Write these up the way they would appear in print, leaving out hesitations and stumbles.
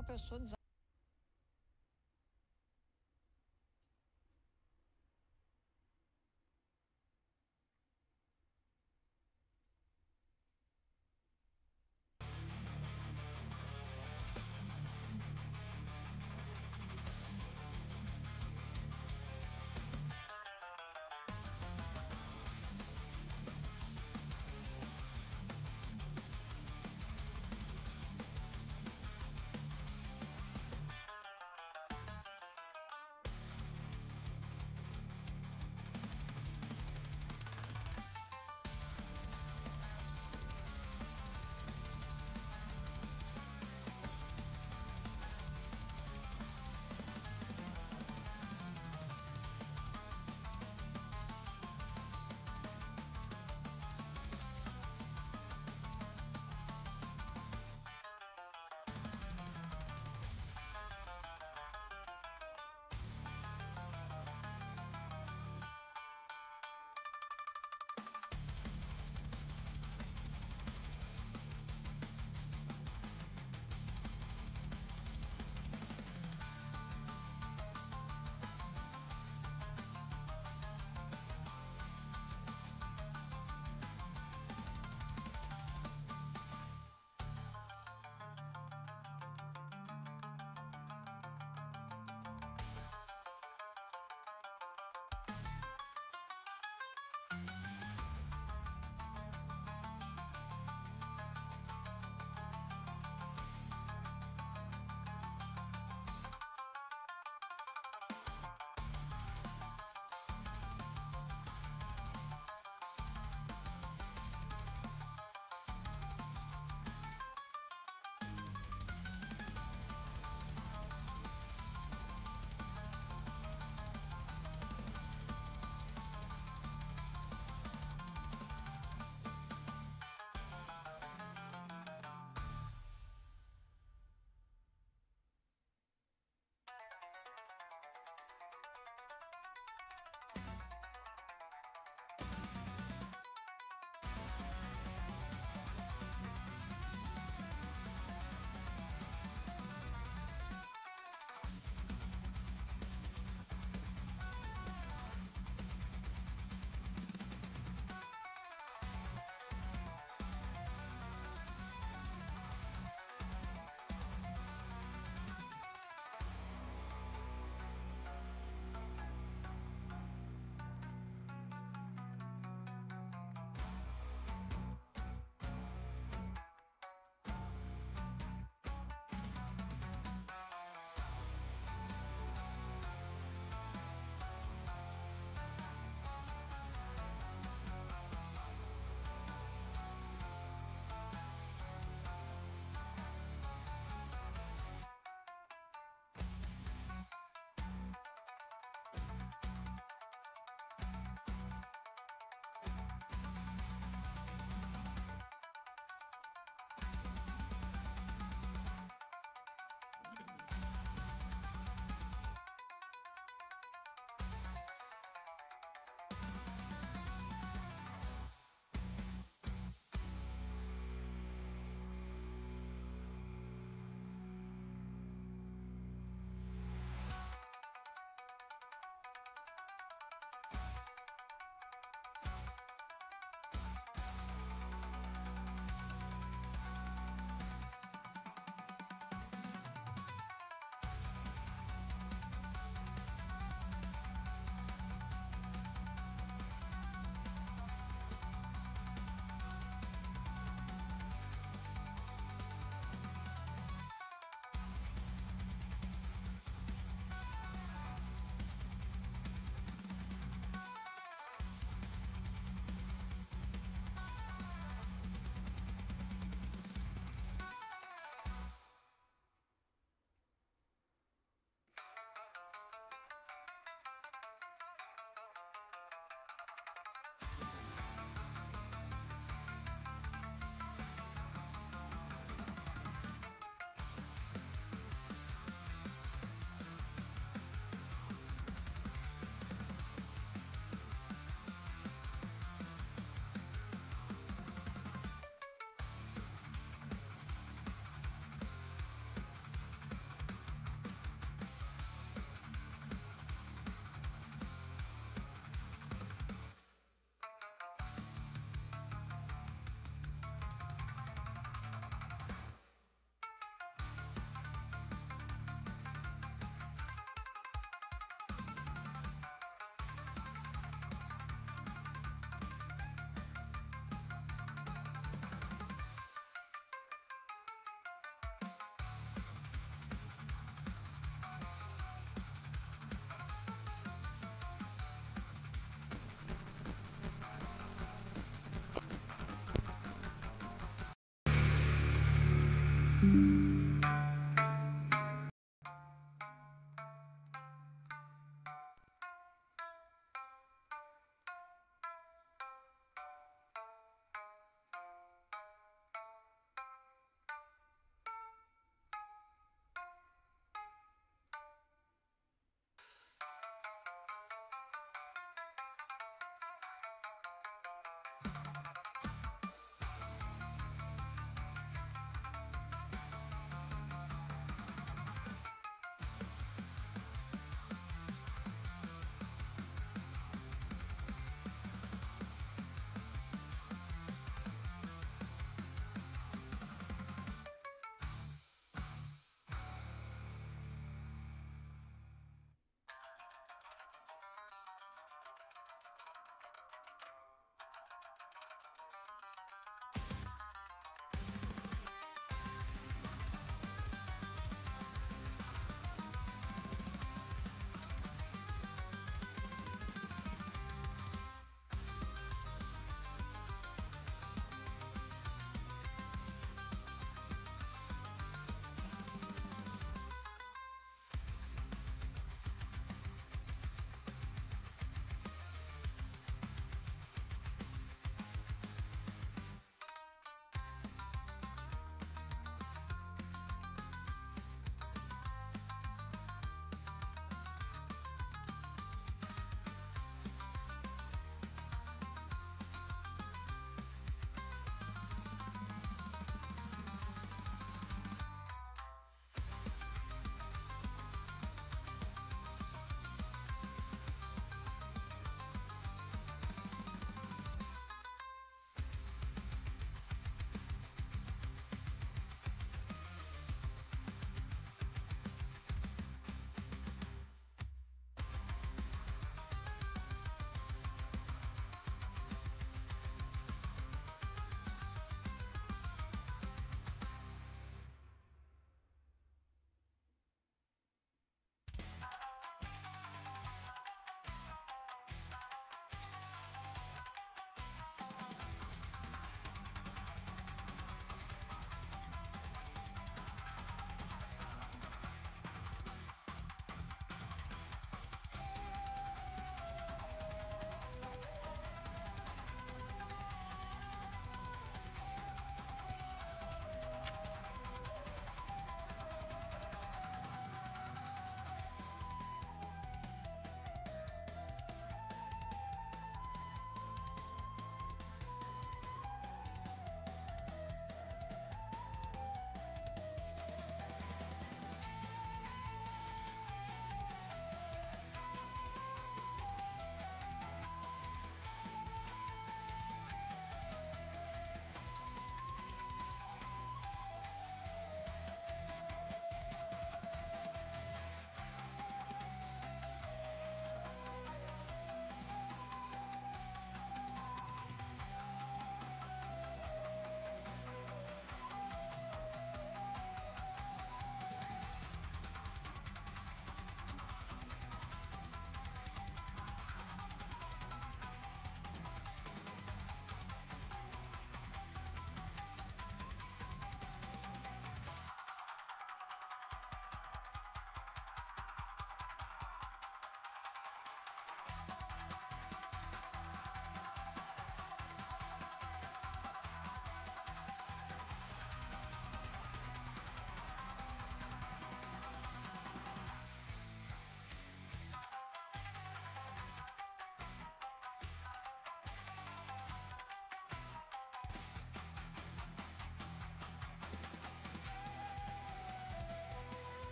uma pessoa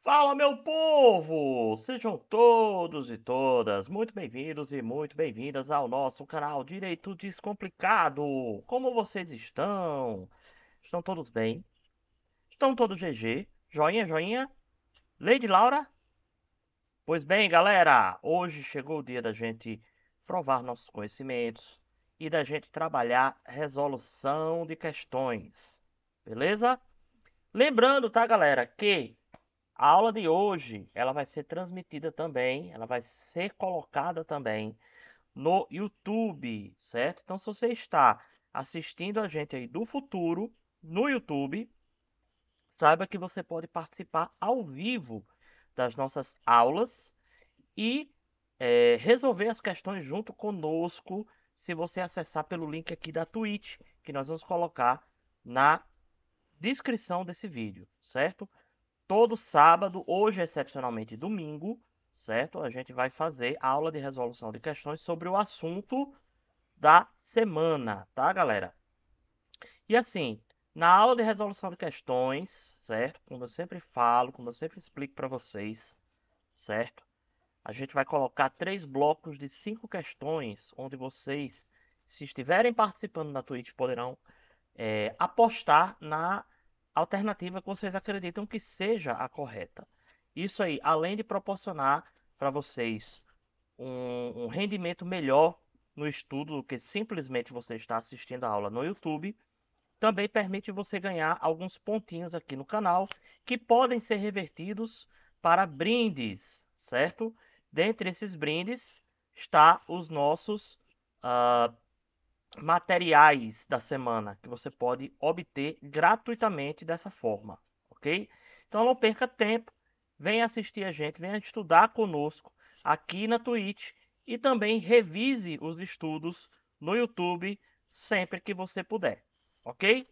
Fala, meu povo! Sejam todos e todas muito bem-vindos e muito bem-vindas ao nosso canal Direito Descomplicado. Como vocês estão? Estão todos bem? Estão todos GG? Joinha, joinha? Lady Laura? Pois bem, galera, hoje chegou o dia da gente provar nossos conhecimentos e da gente trabalhar resolução de questões. Beleza? Lembrando, tá, galera, que a aula de hoje, ela vai ser transmitida também, ela vai ser colocada também no YouTube, certo? Então, se você está assistindo a gente aí do futuro no YouTube, saiba que você pode participar ao vivo das nossas aulas e resolver as questões junto conosco se você acessar pelo link aqui da Twitch, que nós vamos colocar na descrição desse vídeo, certo? Todo sábado, hoje excepcionalmente domingo, certo? A gente vai fazer aula de resolução de questões sobre o assunto da semana, tá, galera? E assim, na aula de resolução de questões, certo? Como eu sempre falo, como eu sempre explico para vocês, certo? A gente vai colocar 3 blocos de 5 questões, onde vocês, se estiverem participando na Twitch, poderão apostar na alternativa que vocês acreditam que seja a correta. Isso aí, além de proporcionar para vocês um rendimento melhor no estudo do que simplesmente você está assistindo a aula no YouTube, também permite você ganhar alguns pontinhos aqui no canal que podem ser revertidos para brindes, certo? Dentre esses brindes está os nossos uh, materiais da semana que você pode obter gratuitamente dessa forma, ok? Então não perca tempo, venha assistir a gente, venha estudar conosco aqui na Twitch e também revise os estudos no YouTube sempre que você puder, ok?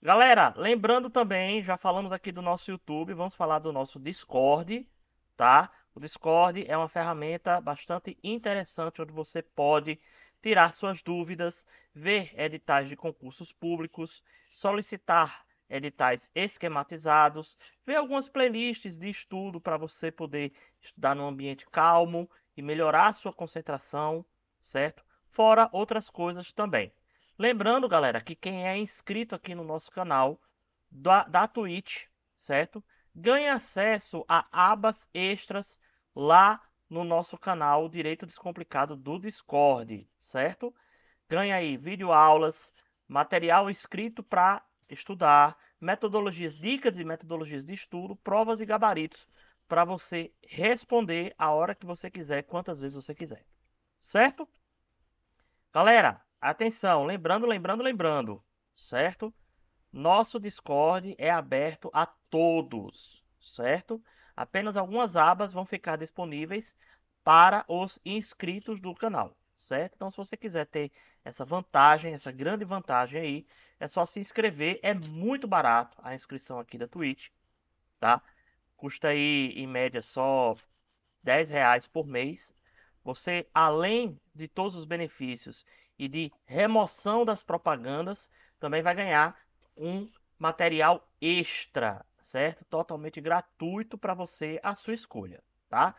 Galera, lembrando também, já falamos aqui do nosso YouTube, vamos falar do nosso Discord, tá? O Discord é uma ferramenta bastante interessante onde você pode tirar suas dúvidas, ver editais de concursos públicos, solicitar editais esquematizados, ver algumas playlists de estudo para você poder estudar num ambiente calmo e melhorar a sua concentração, certo? Fora outras coisas também. Lembrando, galera, que quem é inscrito aqui no nosso canal da Twitch, certo? Ganha acesso a abas extras lá no nosso canal Direito Descomplicado do Discord, certo? Ganha aí videoaulas, material escrito para estudar, metodologias, dicas de metodologias de estudo, provas e gabaritos para você responder a hora que você quiser, quantas vezes você quiser, certo? Galera, atenção, lembrando, certo? Nosso Discord é aberto a todos, certo? Apenas algumas abas vão ficar disponíveis para os inscritos do canal, certo? Então, se você quiser ter essa vantagem, essa grande vantagem aí, é só se inscrever. É muito barato a inscrição aqui da Twitch, tá? Custa aí, em média, só R$ 10 por mês. Você, além de todos os benefícios e de remoção das propagandas, também vai ganhar um material extra, certo? Totalmente gratuito para você, a sua escolha, tá?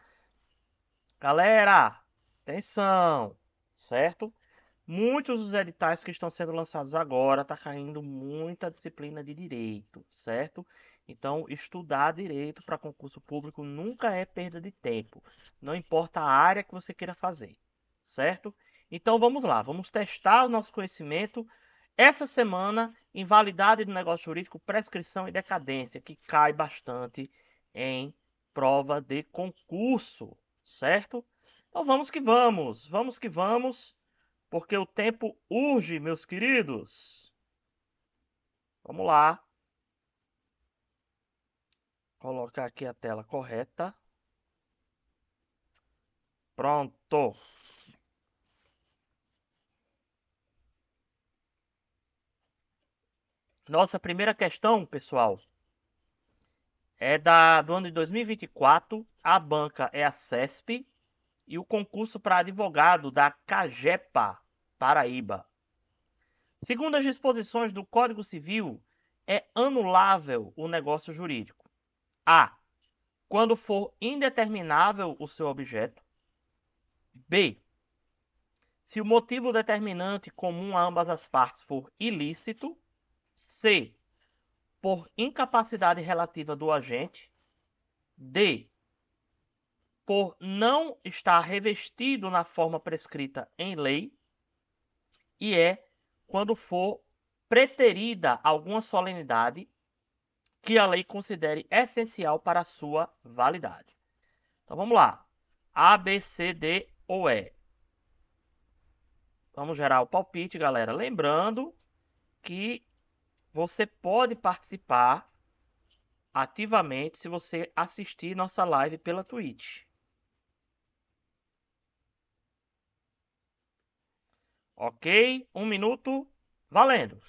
Galera, atenção, certo? Muitos dos editais que estão sendo lançados agora tá caindo muita disciplina de direito, certo? Então, estudar direito para concurso público nunca é perda de tempo, não importa a área que você queira fazer, certo? Então, vamos lá, vamos testar o nosso conhecimento essa semana em validade do negócio jurídico, prescrição e decadência, que cai bastante em prova de concurso, certo? Então, vamos que vamos porque o tempo urge, meus queridos. Vamos lá. Colocar aqui a tela correta. Pronto. Nossa primeira questão, pessoal, é do ano de 2024. A banca é a CESP e o concurso para advogado da CAGEPA, Paraíba. Segundo as disposições do Código Civil, é anulável o negócio jurídico. A. quando for indeterminável o seu objeto. B, se o motivo determinante comum a ambas as partes for ilícito. C, por incapacidade relativa do agente. D, por não estar revestido na forma prescrita em lei. E quando for preterida alguma solenidade que a lei considere essencial para a sua validade. Então vamos lá. A, B, C, D ou E. Vamos gerar o palpite, galera. Lembrando que você pode participar ativamente se você assistir nossa live pela Twitch. Ok? 1 minuto, valendo.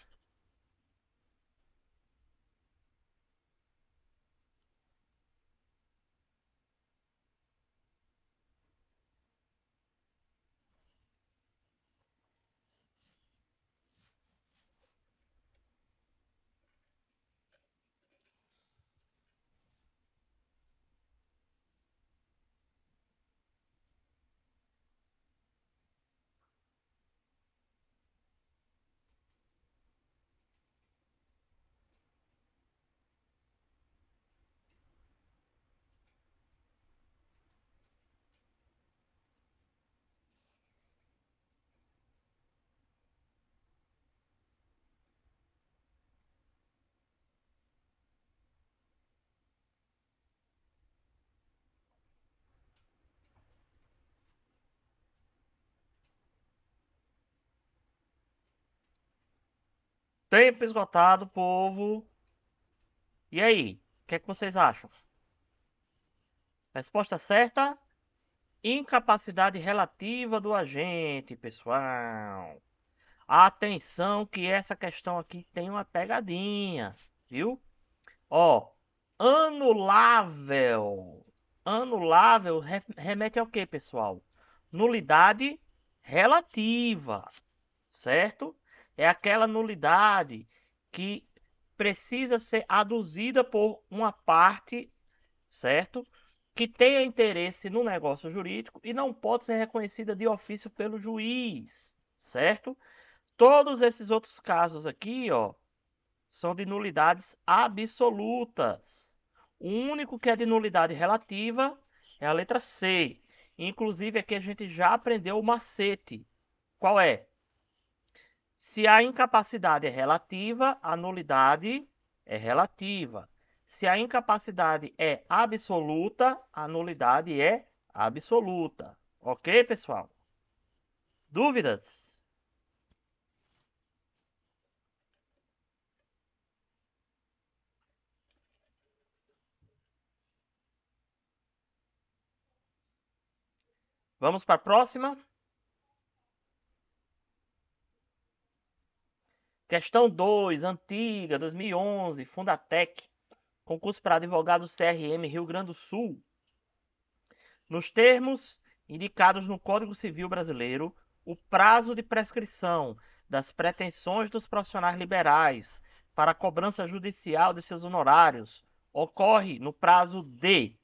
Tempo esgotado, povo. E aí? O que é que vocês acham? Resposta certa: incapacidade relativa do agente, pessoal. Atenção que essa questão aqui tem uma pegadinha, viu? Ó, anulável. Anulável remete ao que, pessoal? Nulidade relativa, certo? É aquela nulidade que precisa ser aduzida por uma parte, certo? Que tenha interesse no negócio jurídico e não pode ser reconhecida de ofício pelo juiz, certo? Todos esses outros casos aqui, ó, são de nulidades absolutas. O único que é de nulidade relativa é a letra C. Inclusive, aqui a gente já aprendeu o macete. Qual é? Se a incapacidade é relativa, a nulidade é relativa. Se a incapacidade é absoluta, a nulidade é absoluta. Ok, pessoal? Dúvidas? Vamos para a próxima. Questão 2, antiga, 2011, Fundatec, concurso para advogado CRM Rio Grande do Sul. Nos termos indicados no Código Civil Brasileiro, o prazo de prescrição das pretensões dos profissionais liberais para a cobrança judicial de seus honorários ocorre no prazo de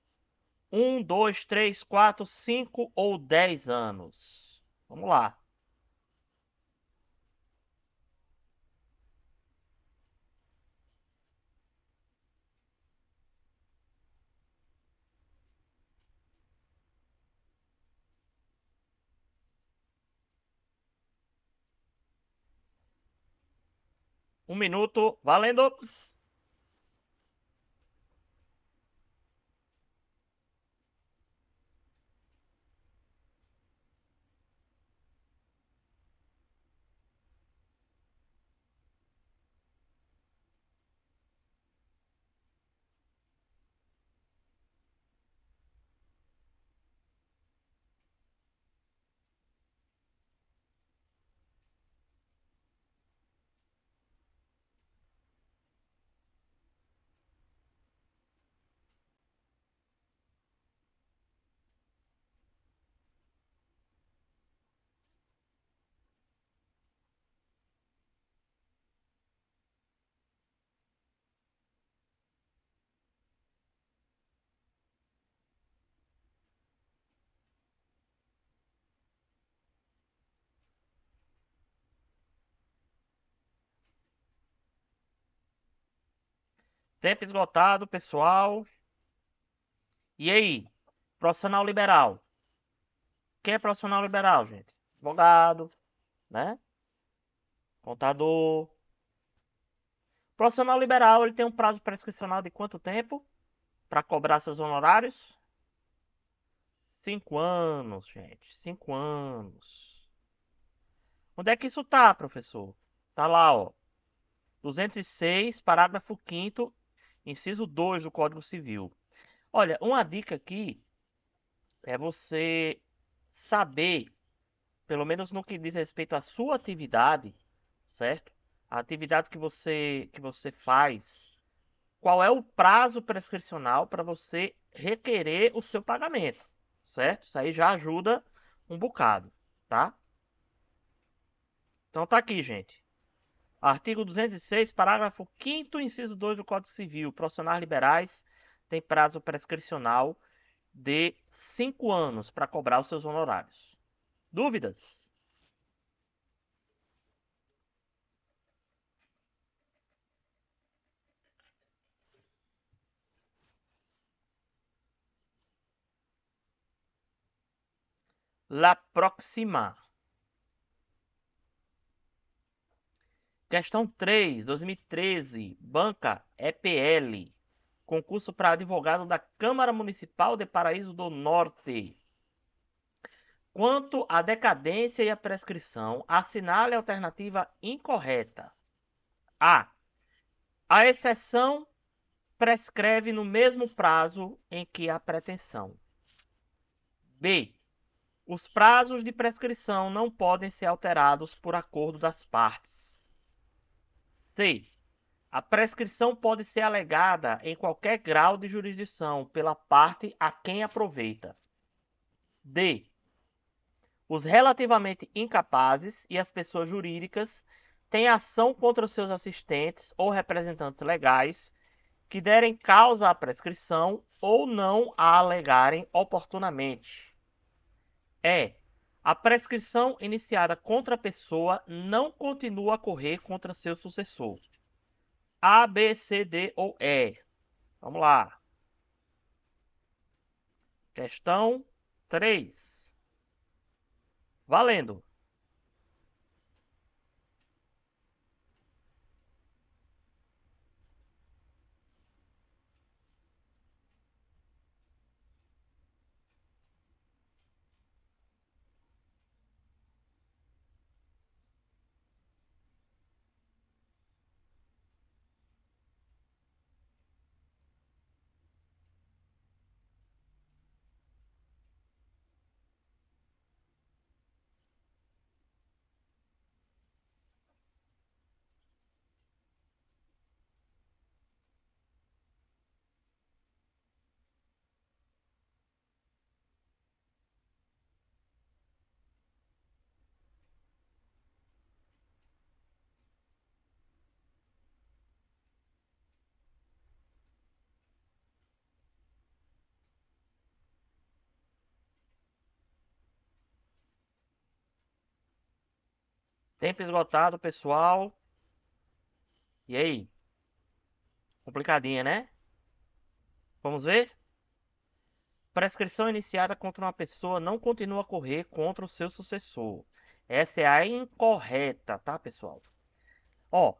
1, 2, 3, 4, 5 ou 10 anos. Vamos lá. Um minuto, valendo. Tempo esgotado, pessoal. E aí? Profissional liberal. Quem é profissional liberal, gente? Advogado, né? Contador. Profissional liberal, ele tem um prazo prescricional de quanto tempo para cobrar seus honorários? 5 anos, gente. 5 anos. Onde é que isso tá, professor? Tá lá, ó. 206, parágrafo 5º, inciso 2 do Código Civil. Olha, uma dica aqui é você saber, pelo menos no que diz respeito à sua atividade, certo? A atividade que você faz, qual é o prazo prescricional para você requerer o seu pagamento, certo? Isso aí já ajuda um bocado, tá? Então tá aqui, gente. Artigo 206, parágrafo 5º, inciso 2 do Código Civil. Profissionais liberais têm prazo prescricional de 5 anos para cobrar os seus honorários. Dúvidas? La próxima. Questão 3, 2013. Banca EPL. Concurso para advogado da Câmara Municipal de Paraíso do Norte. Quanto à decadência e à prescrição, assinale a alternativa incorreta. A. A exceção prescreve no mesmo prazo em que a pretensão. B. Os prazos de prescrição não podem ser alterados por acordo das partes. C. A prescrição pode ser alegada em qualquer grau de jurisdição pela parte a quem aproveita. D. Os relativamente incapazes e as pessoas jurídicas têm ação contra os seus assistentes ou representantes legais que derem causa à prescrição ou não a alegarem oportunamente. E. A prescrição iniciada contra a pessoa não continua a correr contra seu sucessor. A, B, C, D ou E. Vamos lá. Questão 3. Valendo. Tempo esgotado, pessoal. E aí? Complicadinha, né? Vamos ver? Prescrição iniciada contra uma pessoa não continua a correr contra o seu sucessor. Essa é a incorreta, tá, pessoal? Ó,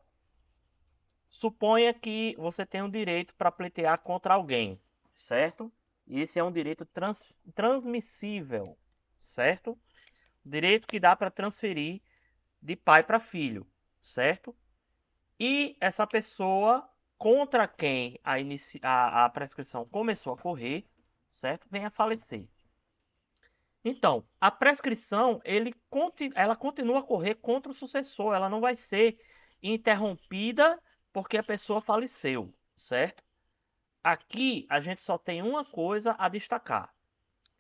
suponha que você tem um direito para pleitear contra alguém, certo? E esse é um direito transmissível, certo? Direito que dá para transferir de pai para filho, certo? E essa pessoa contra quem a prescrição começou a correr, certo? Vem a falecer. Então, a prescrição ela continua a correr contra o sucessor, ela não vai ser interrompida porque a pessoa faleceu, certo? Aqui a gente só tem uma coisa a destacar.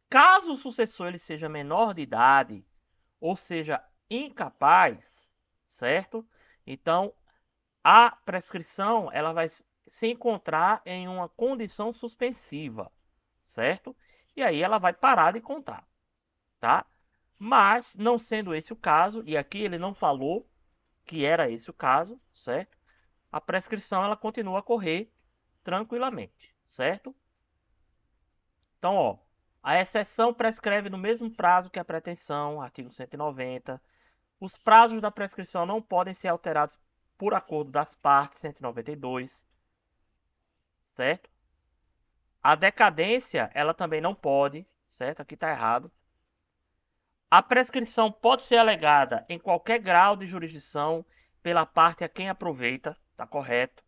Caso o sucessor ele seja menor de idade ou seja incapaz, certo? Então, a prescrição ela vai se encontrar em uma condição suspensiva, certo? E aí ela vai parar de contar, tá? Mas, não sendo esse o caso, e aqui ele não falou que era esse o caso, certo? A prescrição ela continua a correr tranquilamente, certo? Então, ó, a exceção prescreve no mesmo prazo que a pretensão, artigo 190. Os prazos da prescrição não podem ser alterados por acordo das partes, 192, certo? A decadência, ela também não pode, certo? Aqui está errado. A prescrição pode ser alegada em qualquer grau de jurisdição pela parte a quem aproveita, está correto,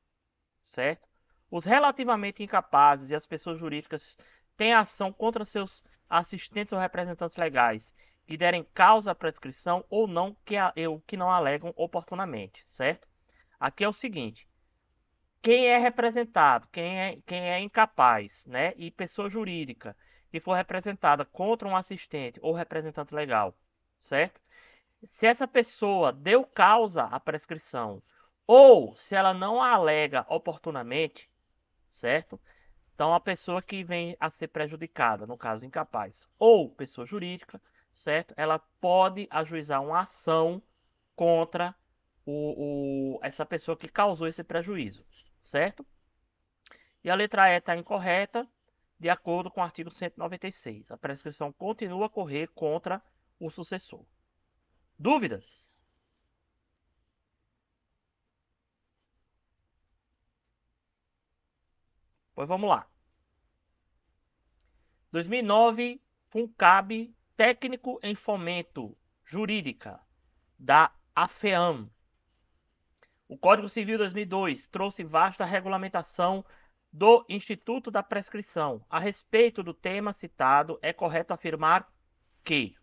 certo? Os relativamente incapazes e as pessoas jurídicas têm ação contra seus assistentes ou representantes legais que derem causa à prescrição ou não que não alegam oportunamente, certo? Aqui é o seguinte: quem é representado, quem é incapaz, né, e pessoa jurídica que for representada contra um assistente ou representante legal, certo? Se essa pessoa deu causa à prescrição ou se ela não a alega oportunamente, certo? Então, a pessoa que vem a ser prejudicada, no caso incapaz, ou pessoa jurídica, certo? Ela pode ajuizar uma ação contra essa pessoa que causou esse prejuízo, certo? E a letra E está incorreta, de acordo com o artigo 196. A prescrição continua a correr contra o sucessor. Dúvidas? Pois vamos lá. 2009, FUNCAB, técnico em fomento jurídica da AFEAM. O Código Civil 2002 trouxe vasta regulamentação do Instituto da Prescrição. A respeito do tema citado, é correto afirmar que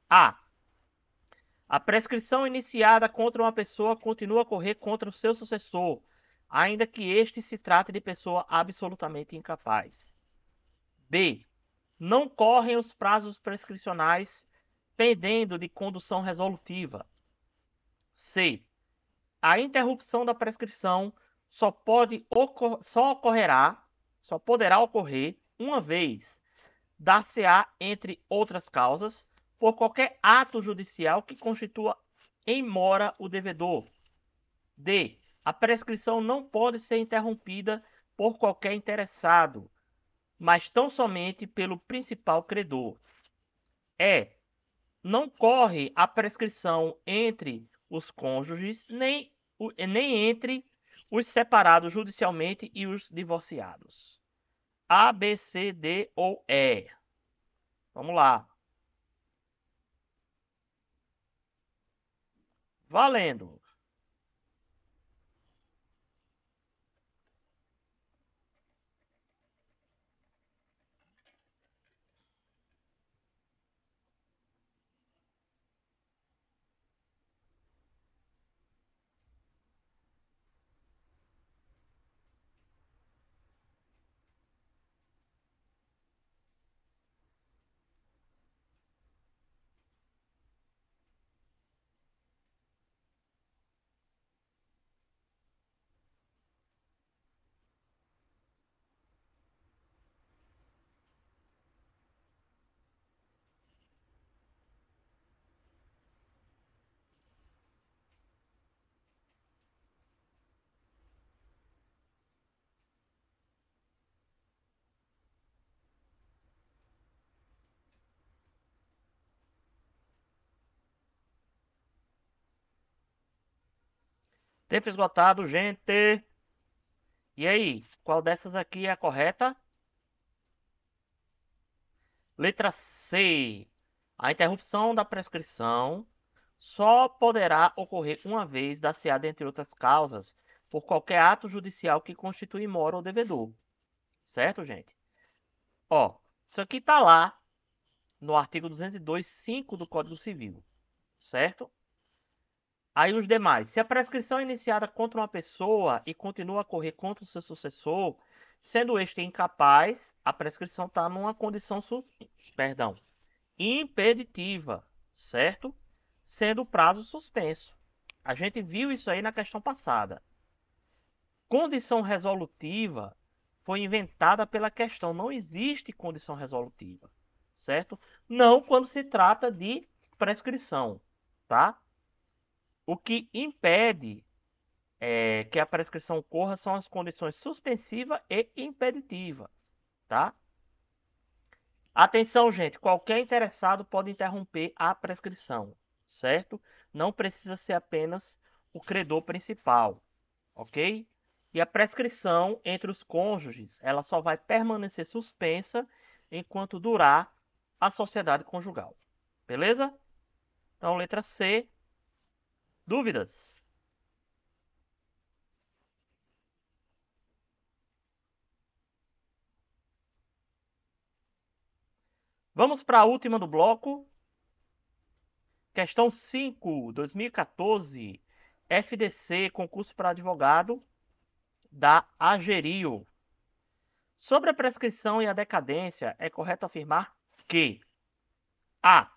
a prescrição iniciada contra uma pessoa continua a correr contra o seu sucessor, ainda que este se trate de pessoa absolutamente incapaz. B. Não correm os prazos prescricionais pendendo de condução resolutiva. C. A interrupção da prescrição só poderá ocorrer uma vez, dar-se-á, entre outras causas, por qualquer ato judicial que constitua em mora o devedor. D. A prescrição não pode ser interrompida por qualquer interessado, mas tão somente pelo principal credor. E. Não corre a prescrição entre os cônjuges, nem entre os separados judicialmente e os divorciados. A, B, C, D ou E. Vamos lá. Valendo. Tempo esgotado, gente. E aí, qual dessas aqui é a correta? Letra C. A interrupção da prescrição só poderá ocorrer uma vez, dar-se-á, dentre outras causas, por qualquer ato judicial que constitui mora ou devedor. Certo, gente? Ó, isso aqui tá lá no artigo 202(5) do Código Civil. Certo? Aí os demais. Se a prescrição é iniciada contra uma pessoa e continua a correr contra o seu sucessor, sendo este incapaz, a prescrição está numa condição impeditiva, certo? Sendo o prazo suspenso. A gente viu isso aí na questão passada. Condição resolutiva foi inventada pela questão. Não existe condição resolutiva, certo? Não quando se trata de prescrição, tá? O que impede que a prescrição corra são as condições suspensiva e impeditiva, tá? Atenção, gente, qualquer interessado pode interromper a prescrição, certo? Não precisa ser apenas o credor principal, ok? E a prescrição entre os cônjuges, ela só vai permanecer suspensa enquanto durar a sociedade conjugal. Beleza? Então, letra C. Dúvidas? Vamos para a última do bloco. Questão 5, 2014. FDC, concurso para advogado da Agerio. Sobre a prescrição e a decadência, é correto afirmar que A.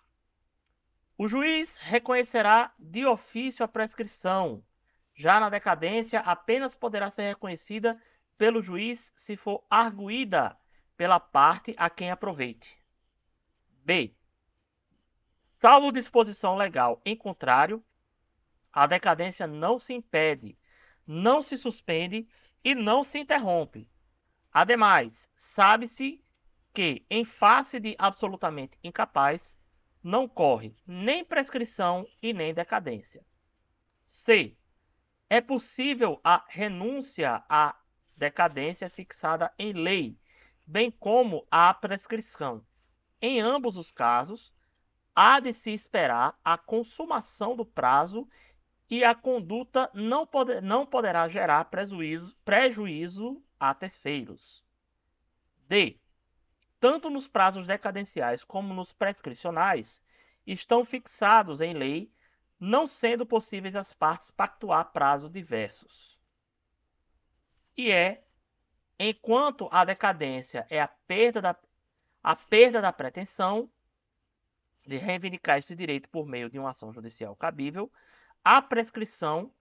O juiz reconhecerá de ofício a prescrição. Já na decadência, apenas poderá ser reconhecida pelo juiz se for arguída pela parte a quem aproveite. B. Salvo disposição legal em contrário, a decadência não se impede, não se suspende e não se interrompe. Ademais, sabe-se que, em face de absolutamente incapaz, não corre nem prescrição e nem decadência. C. É possível a renúncia à decadência fixada em lei, bem como à prescrição. Em ambos os casos, há de se esperar a consumação do prazo e a conduta não poderá gerar prejuízo a terceiros. D. Tanto nos prazos decadenciais como nos prescricionais, estão fixados em lei, não sendo possíveis as partes pactuar prazos diversos. E enquanto a decadência é a perda da pretensão de reivindicar esse direito por meio de uma ação judicial cabível, a prescrição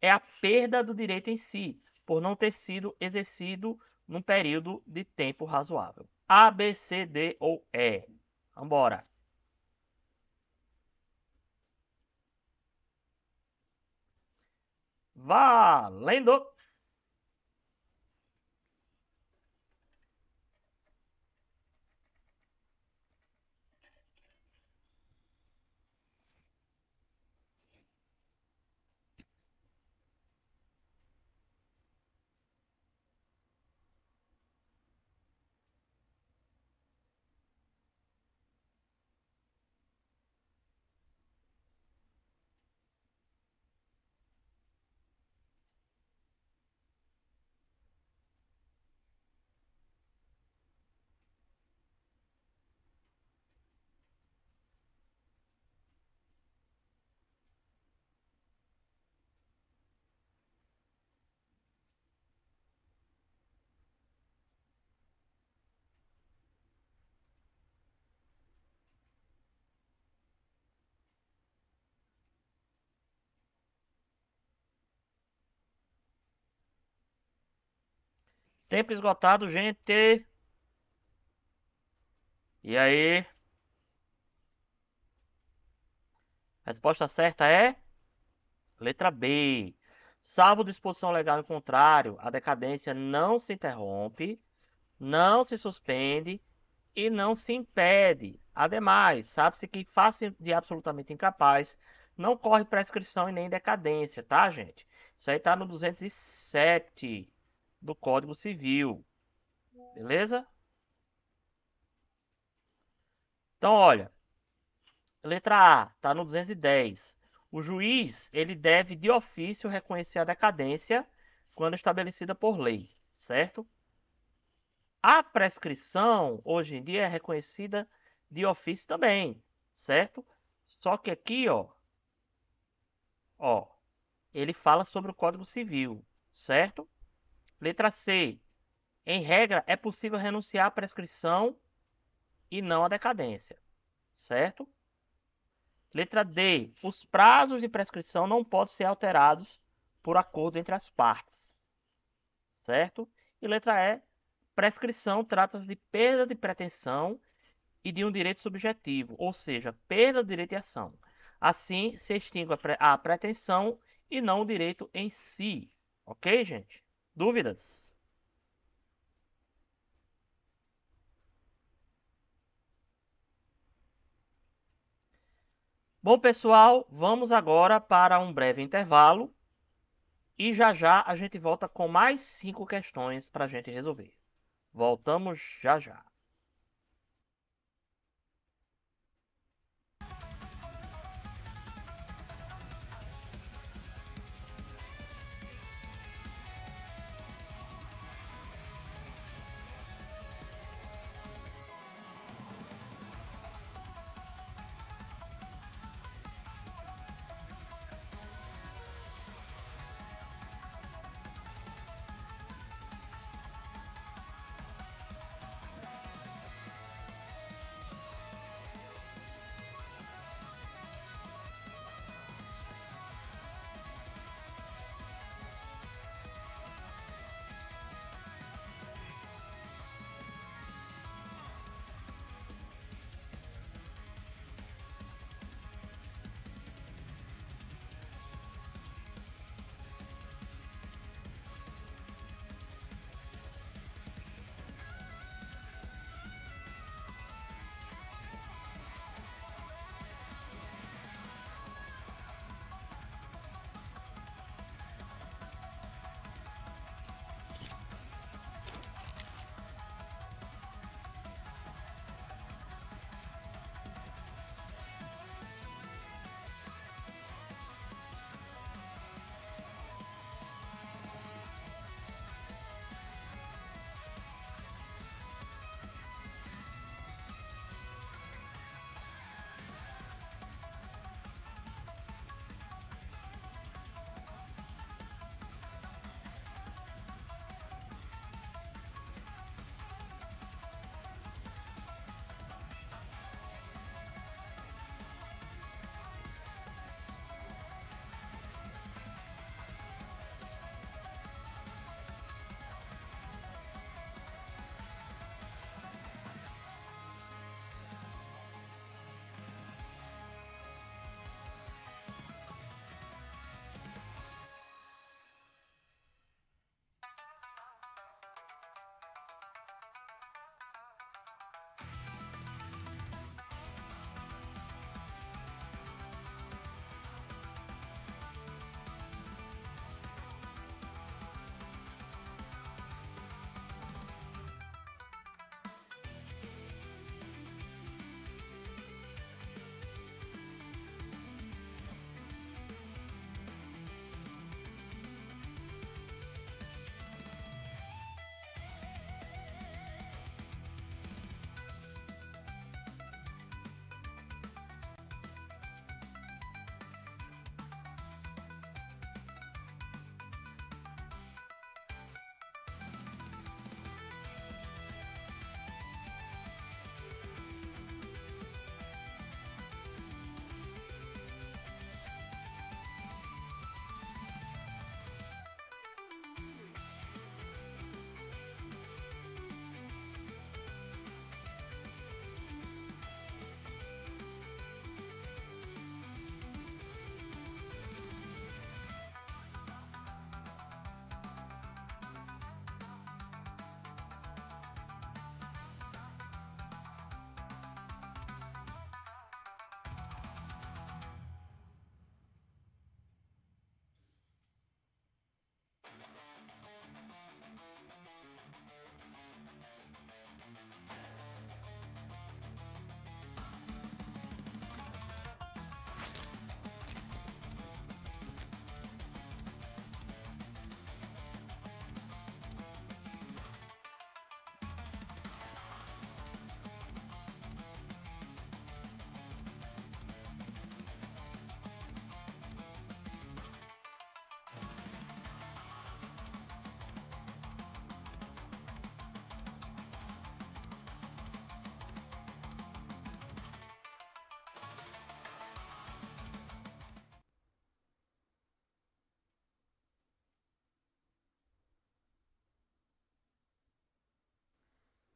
é a perda do direito em si, por não ter sido exercido num período de tempo razoável. A, B, C, D ou E. Vambora. Valendo! Tempo esgotado, gente. E aí? Resposta certa é letra B. Salvo disposição legal em contrário, a decadência não se interrompe, não se suspende e não se impede. Ademais, sabe-se que, face de absolutamente incapaz, não corre prescrição e nem decadência, tá, gente? Isso aí tá no 207 do Código Civil, beleza? Então, olha, letra A, tá no 210. O juiz, ele deve de ofício reconhecer a decadência quando estabelecida por lei, certo? A prescrição, hoje em dia, é reconhecida de ofício também, certo? Só que aqui, ó, ele fala sobre o Código Civil, certo? Letra C. Em regra, é possível renunciar à prescrição e não à decadência, certo? Letra D. Os prazos de prescrição não podem ser alterados por acordo entre as partes, certo? E letra E. Prescrição trata-se de perda de pretensão e de um direito subjetivo, ou seja, perda do direito de ação. Assim, se extingue a pretensão e não o direito em si. Ok, gente? Dúvidas? Bom, pessoal, vamos agora para um breve intervalo e já já a gente volta com mais 5 questões para a gente resolver. Voltamos já já.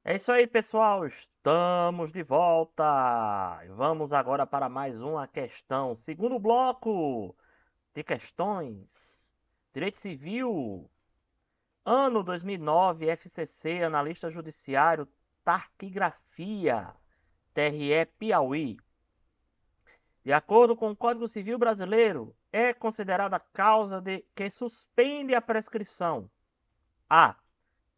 É isso aí, pessoal. Estamos de volta. Vamos agora para mais uma questão. Segundo bloco. de questões. Direito Civil. Ano 2009, FCC, analista judiciário, taquigrafia, TRE Piauí. De acordo com o Código Civil Brasileiro, é considerada causa que suspende a prescrição. A.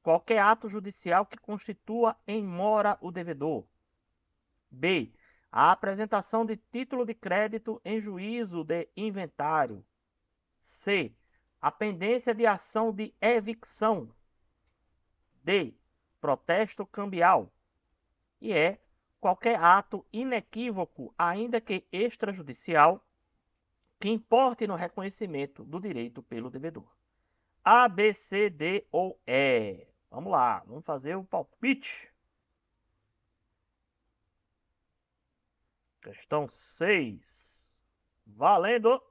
Qualquer ato judicial que constitua em mora o devedor. B. A apresentação de título de crédito em juízo de inventário. C. A pendência de ação de evicção. D. Protesto cambial. E qualquer ato inequívoco, ainda que extrajudicial, que importe no reconhecimento do direito pelo devedor. A, B, C, D ou E. Vamos lá, vamos fazer o palpite. Questão 6. Valendo!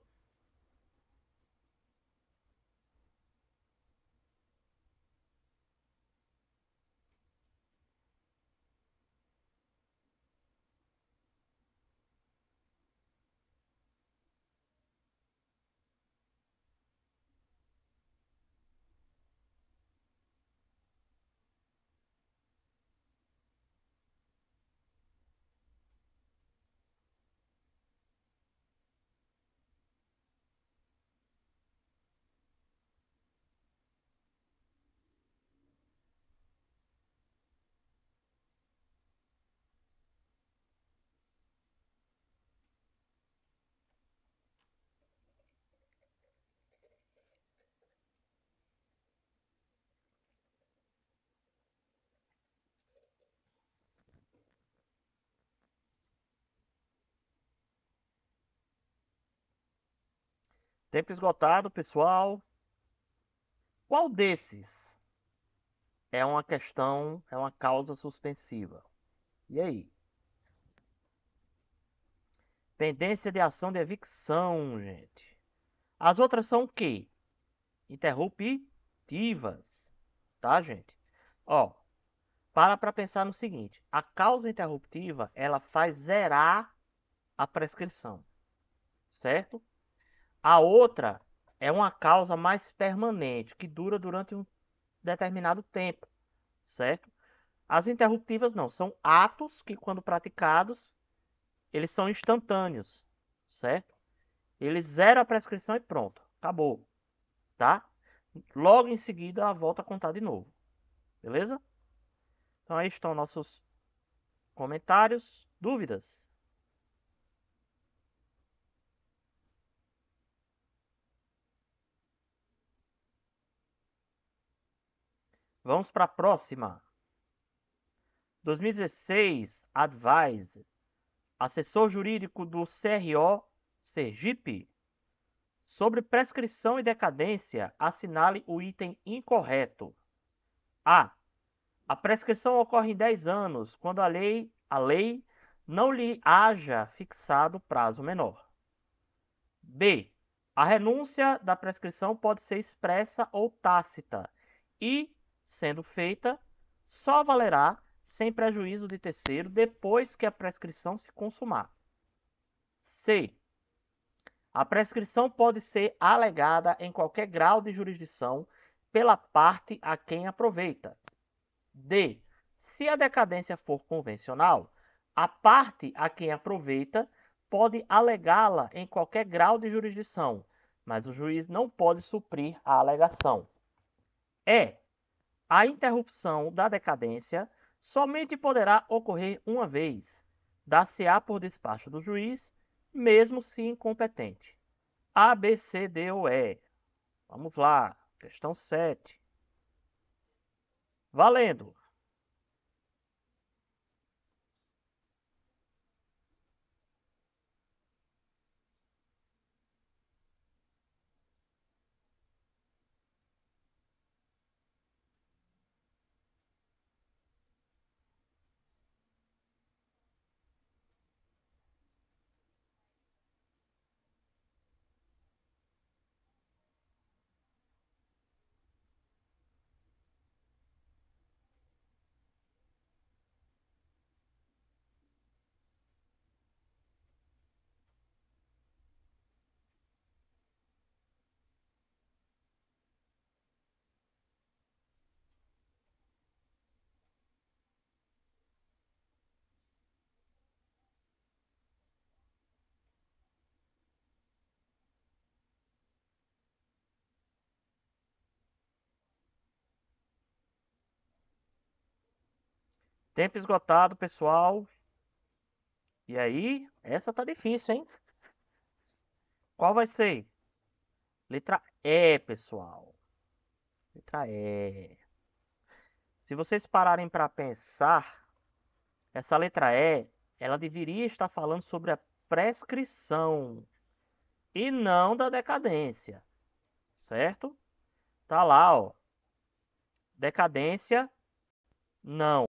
Tempo esgotado, pessoal. Qual desses é uma questão, é uma causa suspensiva? E aí? Pendência de ação de evicção, gente. As outras são o quê? Interruptivas, tá, gente? Ó, para pensar no seguinte: a causa interruptiva, ela faz zerar a prescrição, certo? A outra é uma causa mais permanente, que dura durante um determinado tempo, certo? As interruptivas não, são atos que, quando praticados, eles são instantâneos, certo? Eles zeram a prescrição e pronto, acabou, tá? Logo em seguida, volta a contar de novo, beleza? Então aí estão nossos comentários, dúvidas. Vamos para a próxima. 2016, Advise, assessor jurídico do CRO Sergipe. Sobre prescrição e decadência, assinale o item incorreto. A. A prescrição ocorre em 10 anos, quando a lei não lhe haja fixado prazo menor. B. A renúncia da prescrição pode ser expressa ou tácita e, sendo feita, só valerá sem prejuízo de terceiro depois que a prescrição se consumar. C. A prescrição pode ser alegada em qualquer grau de jurisdição pela parte a quem aproveita. D. Se a decadência for convencional, a parte a quem aproveita pode alegá-la em qualquer grau de jurisdição, mas o juiz não pode suprir a alegação. E. A interrupção da decadência somente poderá ocorrer uma vez, dar-se-á por despacho do juiz, mesmo se incompetente. A, B, C, D ou E. Vamos lá, questão 7. Valendo! Tempo esgotado, pessoal. E aí? Essa tá difícil, hein? Qual vai ser? Letra E, pessoal. Letra E. Se vocês pararem para pensar, essa letra E, ela deveria estar falando sobre a prescrição e não da decadência, certo? Tá lá, ó. Decadência, não.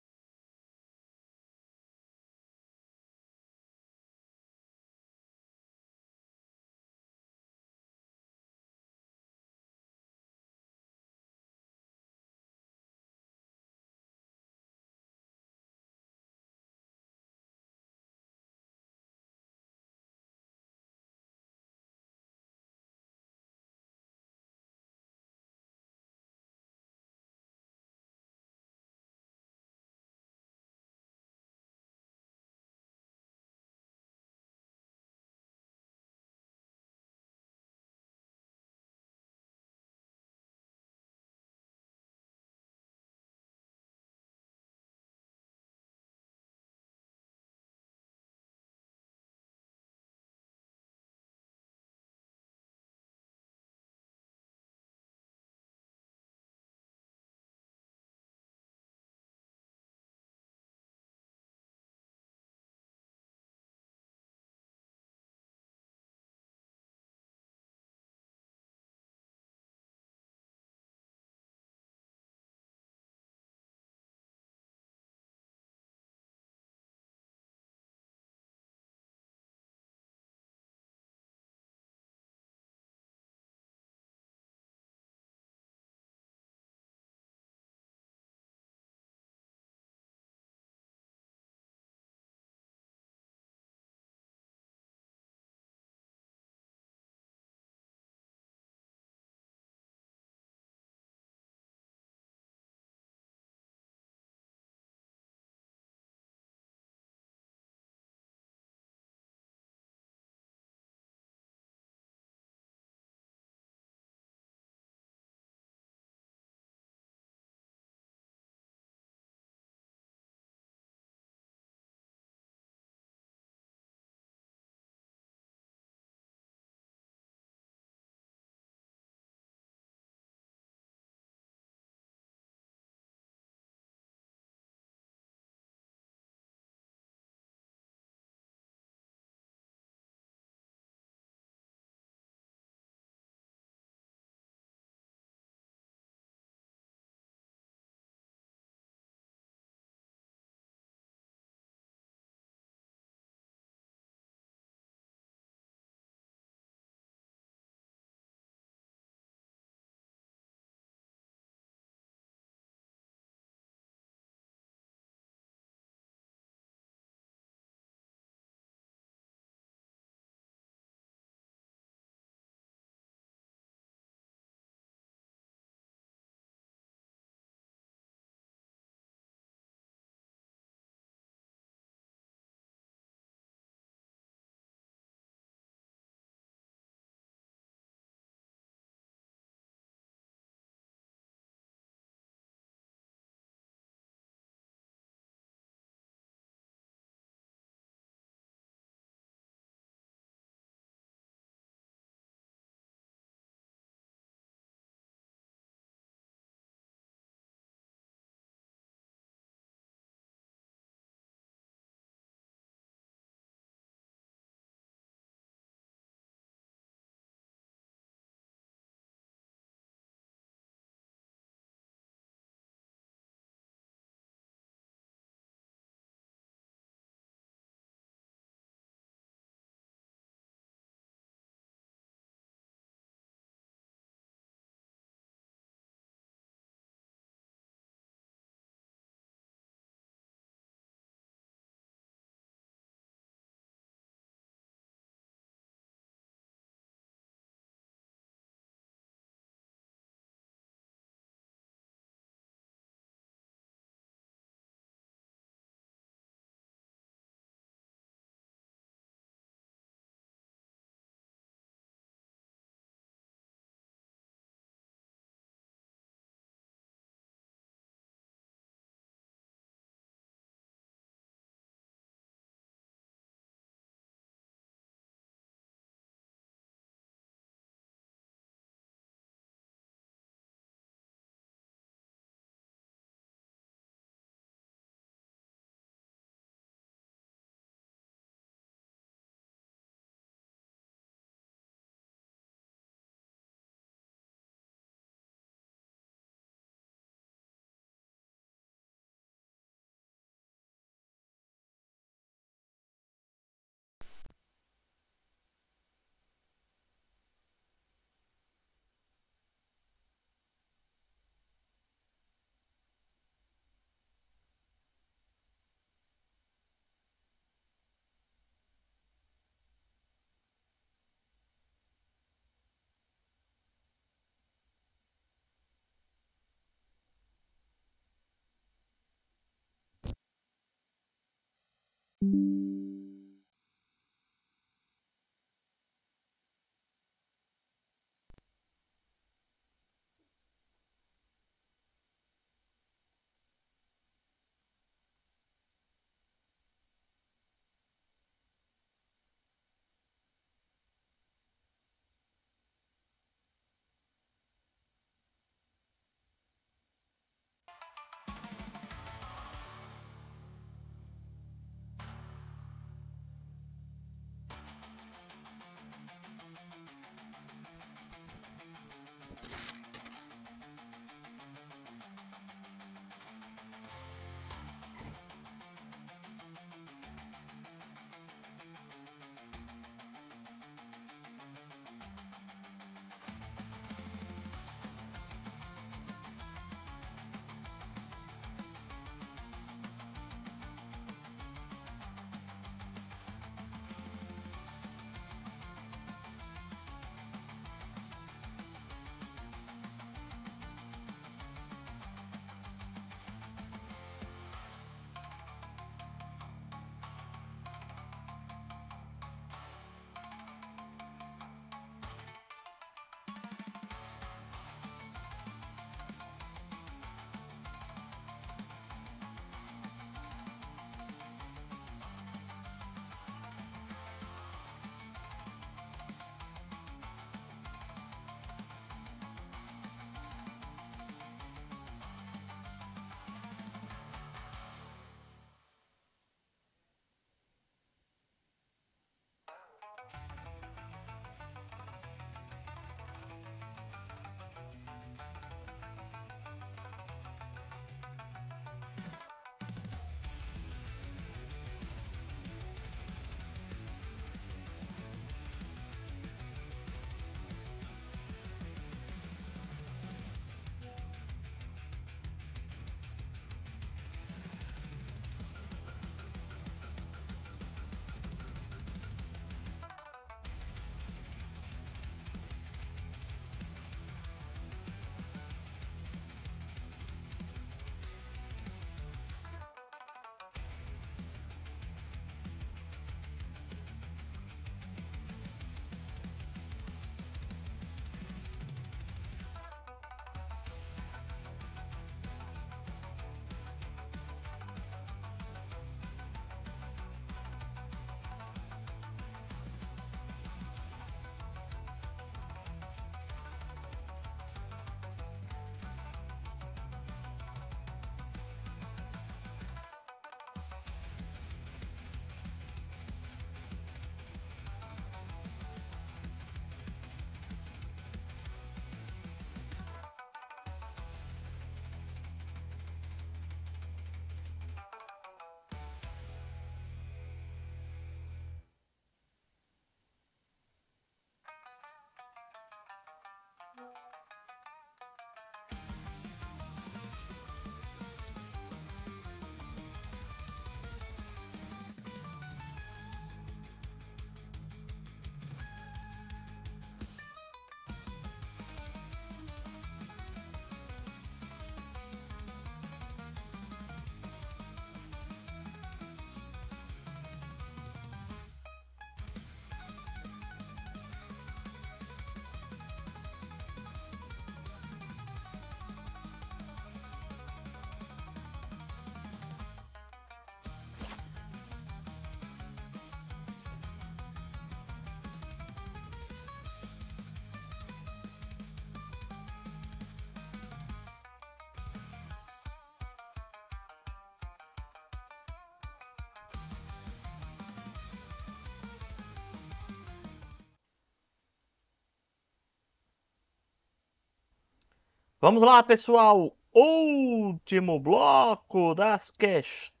Vamos lá, pessoal. Último bloco das questões.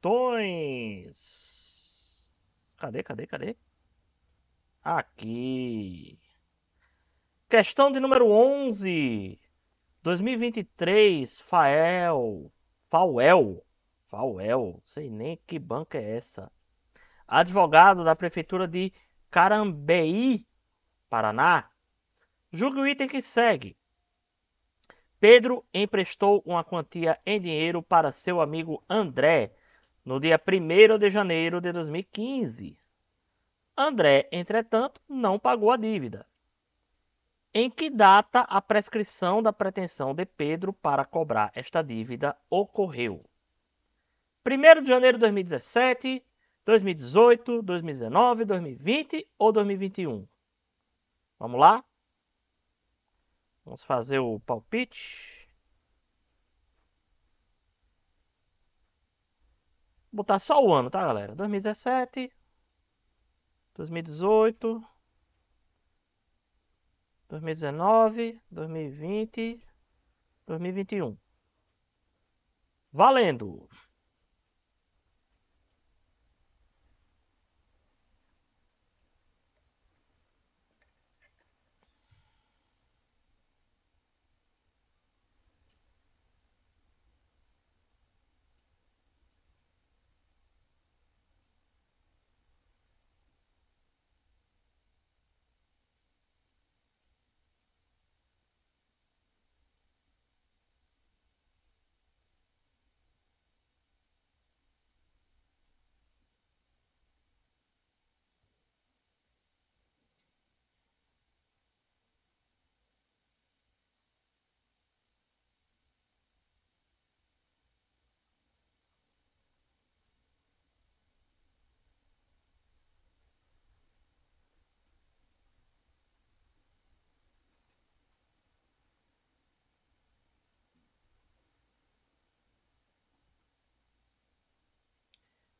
Cadê? Aqui. Questão de número 11. 2023, Fauel, sei nem que banca é essa. Advogado da Prefeitura de Carambeí, Paraná. Julgue o item que segue. Pedro emprestou uma quantia em dinheiro para seu amigo André no dia 1º de janeiro de 2015. André, entretanto, não pagou a dívida. Em que data a prescrição da pretensão de Pedro para cobrar esta dívida ocorreu? 1º de janeiro de 2017, 2018, 2019, 2020 ou 2021? Vamos lá? Vamos fazer o palpite. Vou botar só o ano, tá, galera? 2017, 2018, 2019, 2020, 2021. Valendo!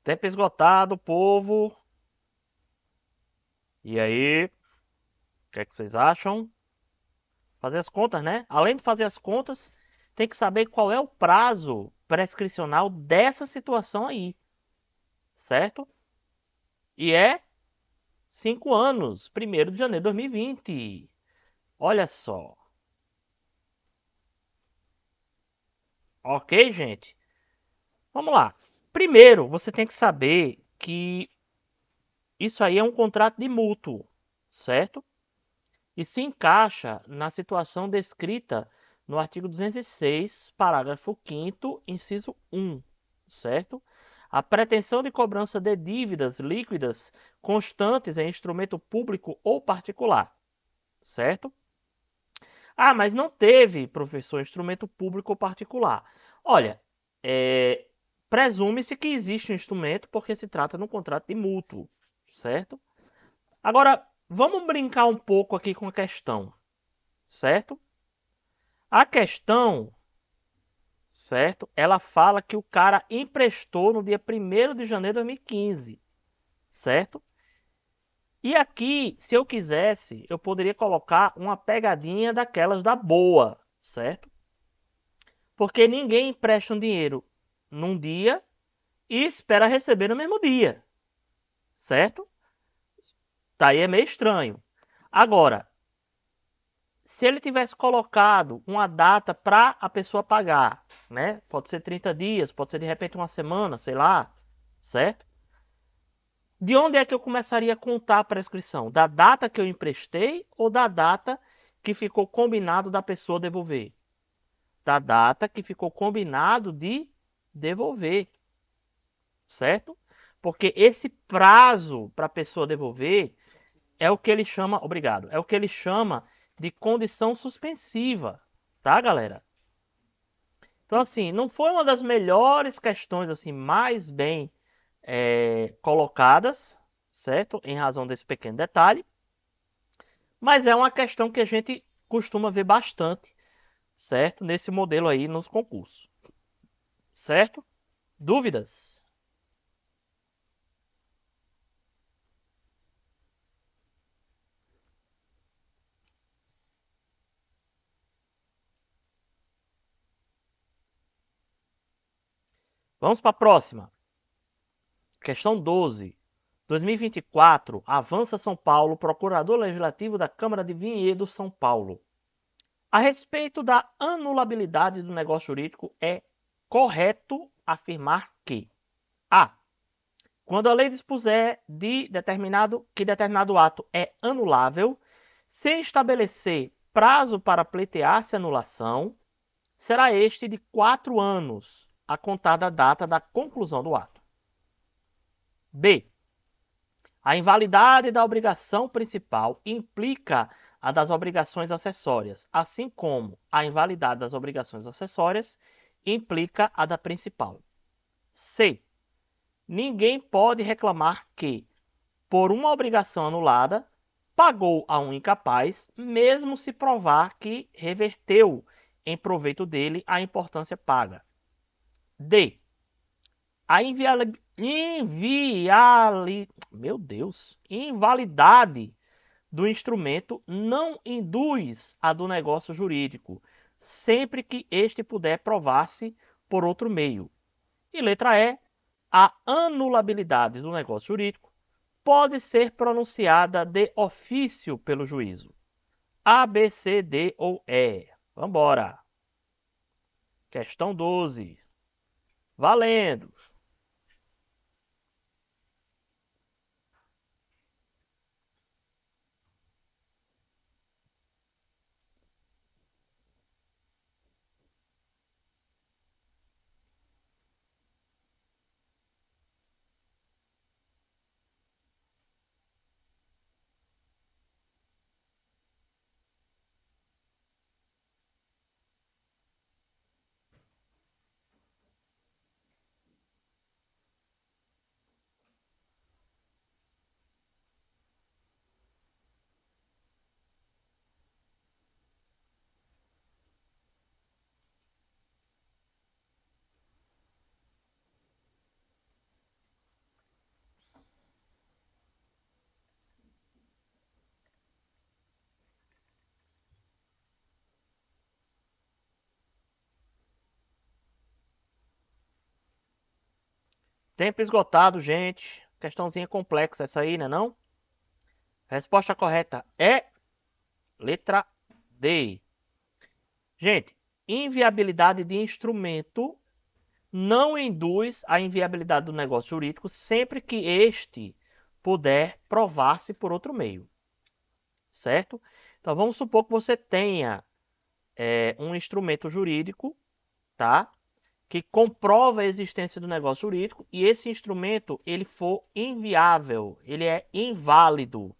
Tempo esgotado, povo. E aí? O que é que vocês acham? Fazer as contas, né? Além de fazer as contas, tem que saber qual é o prazo prescricional dessa situação aí, certo? E é 5 anos, 1º de janeiro de 2020. Olha só. Ok, gente? Vamos lá. Primeiro, você tem que saber que isso aí é um contrato de mútuo, certo? E se encaixa na situação descrita no artigo 206, parágrafo 5º, inciso 1, certo? A pretensão de cobrança de dívidas líquidas constantes em instrumento público ou particular, certo? Ah, mas não teve, professor, instrumento público ou particular. Olha, presume-se que existe um instrumento porque se trata de um contrato de mútuo, certo? Agora, vamos brincar um pouco aqui com a questão, certo? A questão, certo? Ela fala que o cara emprestou no dia 1º de janeiro de 2015, certo? E aqui, se eu quisesse, eu poderia colocar uma pegadinha daquelas da boa, certo? Porque ninguém empresta um dinheiro num dia e espera receber no mesmo dia, certo? Tá aí é meio estranho. Agora, se ele tivesse colocado uma data para a pessoa pagar, né? Pode ser 30 dias, pode ser de repente uma semana, sei lá, certo? De onde é que eu começaria a contar a prescrição? Da data que eu emprestei ou da data que ficou combinado da pessoa devolver? Da data que ficou combinado de devolver, certo? Porque esse prazo para a pessoa devolver é o que ele chama, obrigado, é o que ele chama de condição suspensiva, tá, galera? Então, assim, não foi uma das melhores questões, assim, mais bem colocadas, certo? Em razão desse pequeno detalhe. Mas é uma questão que a gente costuma ver bastante, certo? Nesse modelo aí nos concursos, certo? Dúvidas? Vamos para a próxima. Questão 12. 2024, avança São Paulo, Procurador Legislativo da Câmara de Vinhedo, São Paulo. A respeito da anulabilidade do negócio jurídico, é correto afirmar que a. Quando a lei dispuser que determinado ato é anulável, sem estabelecer prazo para pleitear-se anulação, será este de 4 anos, a contar da data da conclusão do ato. B. A invalidade da obrigação principal implica a das obrigações acessórias, assim como a invalidade das obrigações acessórias implica a da principal. C. Ninguém pode reclamar que, por uma obrigação anulada, pagou a um incapaz, mesmo se provar que reverteu em proveito dele a importância paga. D. A invalidade do instrumento não induz a do negócio jurídico, sempre que este puder provar-se por outro meio. E letra E. A anulabilidade do negócio jurídico pode ser pronunciada de ofício pelo juízo. A, B, C, D ou E. Vambora. Questão 12. Valendo. Tempo esgotado, gente. Questãozinha complexa essa aí, né não? Resposta correta é letra D. Gente, inviabilidade de instrumento não induz a inviabilidade do negócio jurídico sempre que este puder provar-se por outro meio. Certo? Então vamos supor que você tenha um instrumento jurídico, tá? Que comprova a existência do negócio jurídico e esse instrumento ele for inviável, ele é inválido,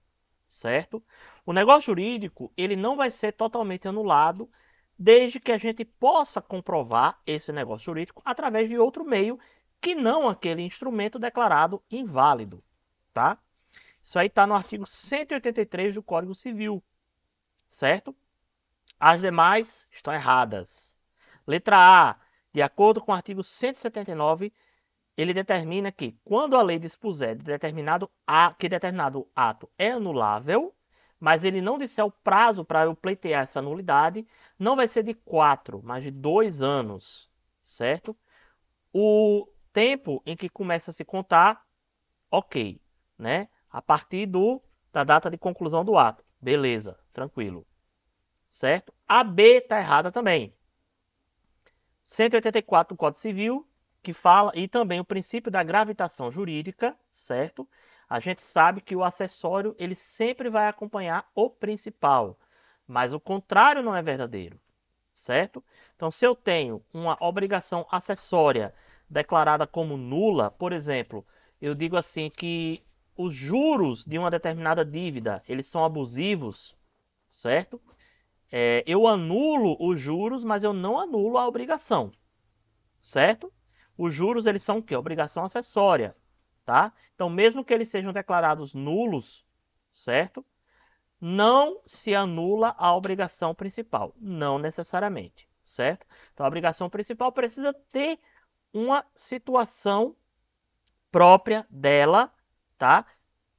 certo? O negócio jurídico ele não vai ser totalmente anulado desde que a gente possa comprovar esse negócio jurídico através de outro meio que não aquele instrumento declarado inválido, tá? Isso aí está no artigo 183 do Código Civil, certo? As demais estão erradas. Letra A. De acordo com o artigo 179, ele determina que, quando a lei dispuser que determinado ato é anulável, mas ele não disser o prazo para eu pleitear essa nulidade, não vai ser de 4, mas de 2 anos, certo? O tempo em que começa a se contar, ok, né? A partir da data de conclusão do ato. Beleza, tranquilo, certo? A B está errada também. 184 do Código Civil, que fala, e também o princípio da gravitação jurídica, certo? A gente sabe que o acessório ele sempre vai acompanhar o principal, mas o contrário não é verdadeiro, certo? Então, se eu tenho uma obrigação acessória declarada como nula, por exemplo, eu digo assim que os juros de uma determinada dívida, eles são abusivos, certo? Eu anulo os juros, mas eu não anulo a obrigação, certo? Os juros eles são o quê? Obrigação acessória, tá? Então, mesmo que eles sejam declarados nulos, certo? Não se anula a obrigação principal, não necessariamente, certo? Então, a obrigação principal precisa ter uma situação própria dela, tá?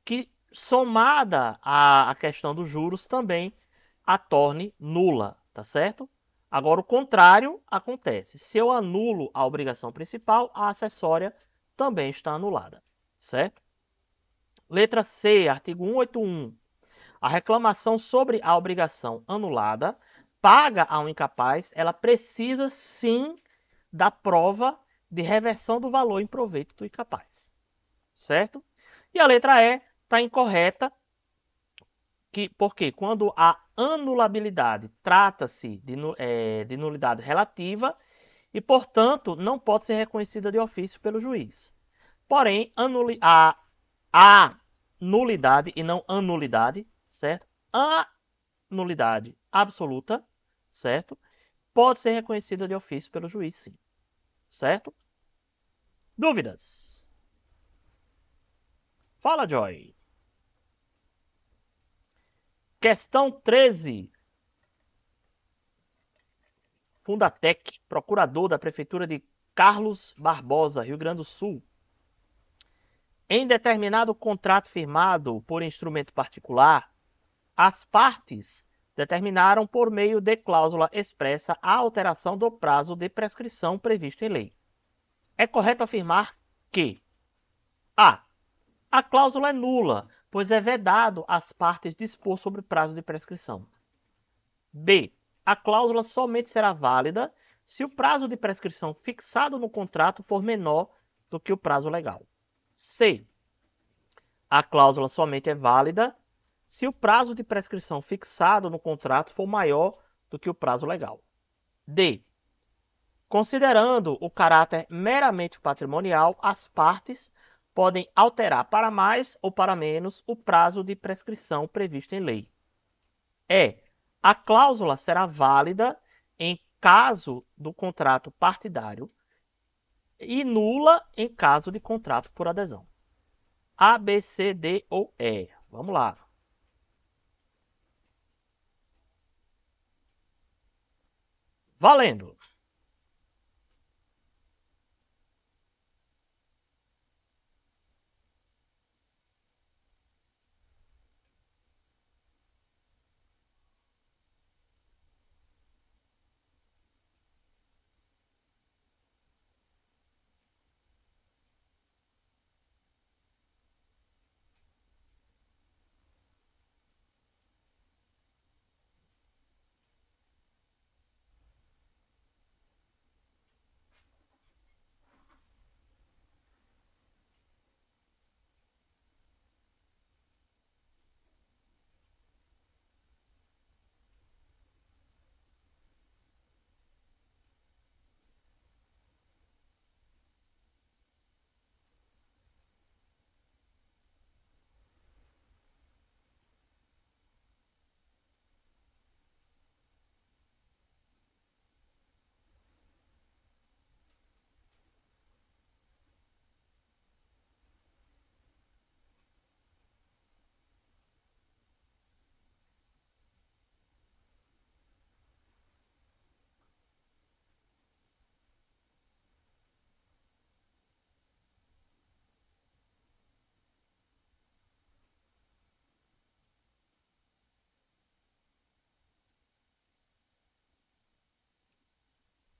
Que somada à questão dos juros também a torne nula, tá certo? Agora, o contrário acontece. Se eu anulo a obrigação principal, a acessória também está anulada, certo? Letra C, artigo 181. A reclamação sobre a obrigação anulada paga ao incapaz, ela precisa sim da prova de reversão do valor em proveito do incapaz, certo? E a letra E está incorreta, porque quando a anulabilidade trata-se de nulidade relativa e, portanto, não pode ser reconhecida de ofício pelo juiz. Porém, a nulidade e não anulidade, certo? A nulidade absoluta, certo? Pode ser reconhecida de ofício pelo juiz, sim. Certo? Dúvidas? Fala, Joy. Questão 13. Fundatec, procurador da Prefeitura de Carlos Barbosa, Rio Grande do Sul. Em determinado contrato firmado por instrumento particular, as partes determinaram por meio de cláusula expressa a alteração do prazo de prescrição previsto em lei. É correto afirmar que a. A cláusula é nula, pois é vedado às partes dispor sobre o prazo de prescrição. B. A cláusula somente será válida se o prazo de prescrição fixado no contrato for menor do que o prazo legal. C. A cláusula somente é válida se o prazo de prescrição fixado no contrato for maior do que o prazo legal. D. Considerando o caráter meramente patrimonial, as partes podem alterar para mais ou para menos o prazo de prescrição previsto em lei. E. A cláusula será válida em caso do contrato partidário e nula em caso de contrato por adesão. A, B, C, D ou E. Vamos lá. Valendo!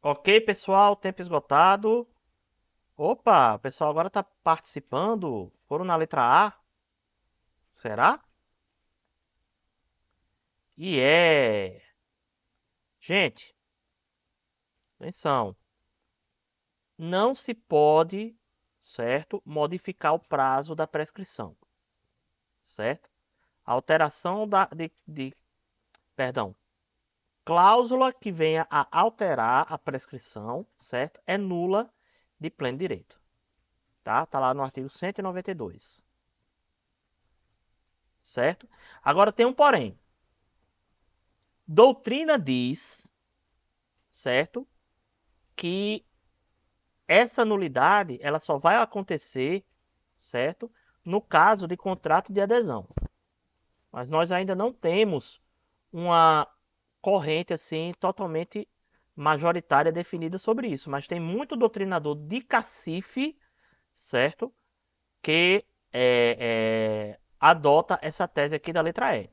Ok, pessoal, tempo esgotado. Opa, o pessoal agora está participando. Foram na letra A? Será? E é. Gente, atenção. Não se pode, certo, modificar o prazo da prescrição, certo? A alteração perdão, cláusula que venha a alterar a prescrição, certo? É nula de pleno direito, tá? Tá lá no artigo 192, certo? Agora tem um porém. Doutrina diz, certo, que essa nulidade ela só vai acontecer, certo, no caso de contrato de adesão. Mas nós ainda não temos uma corrente assim totalmente majoritária definida sobre isso. Mas tem muito doutrinador de cacife, certo, que adota essa tese aqui da letra E.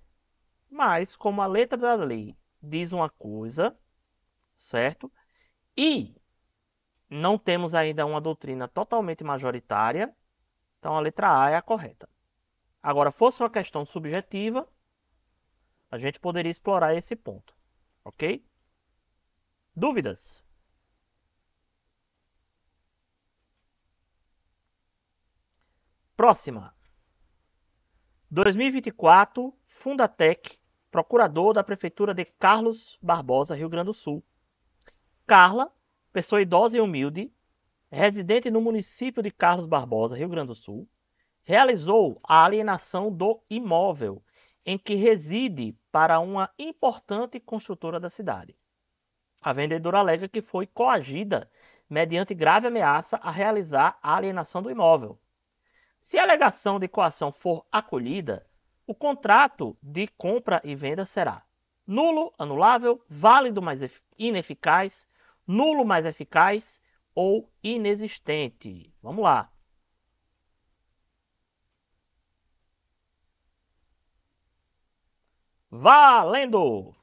Mas como a letra da lei diz uma coisa, certo? E não temos ainda uma doutrina totalmente majoritária, então a letra A é a correta. Agora, fosse uma questão subjetiva, a gente poderia explorar esse ponto, ok? Dúvidas? Próxima. 2024, Fundatec, procurador da Prefeitura de Carlos Barbosa, Rio Grande do Sul. Carla, pessoa idosa e humilde, residente no município de Carlos Barbosa, Rio Grande do Sul, realizou a alienação do imóvel em que reside para uma importante construtora da cidade. A vendedora alega que foi coagida mediante grave ameaça a realizar a alienação do imóvel. Se a alegação de coação for acolhida, o contrato de compra e venda será nulo, anulável, válido, mas ineficaz, nulo, mais eficaz ou inexistente. Vamos lá. Valendo!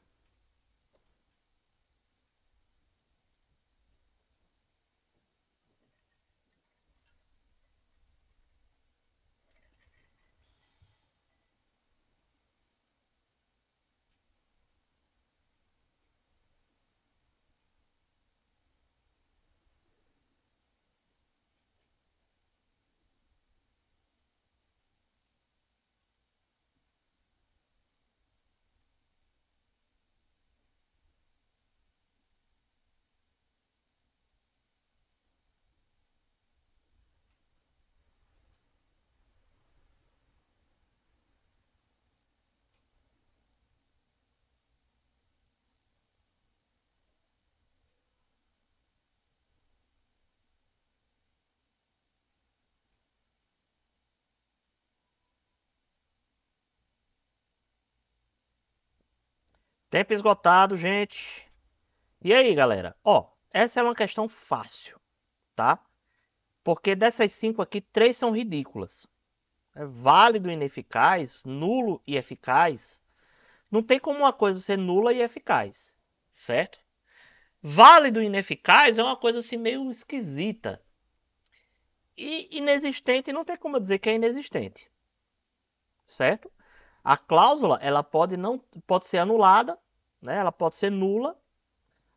Tempo esgotado, gente. E aí, galera? Ó, essa é uma questão fácil, tá? Porque dessas cinco aqui, três são ridículas. É válido e ineficaz, nulo e eficaz. Não tem como uma coisa ser nula e eficaz, certo? Válido e ineficaz é uma coisa assim meio esquisita. E inexistente não tem como eu dizer que é inexistente, certo? A cláusula, ela pode não pode ser anulada, né? Ela pode ser nula.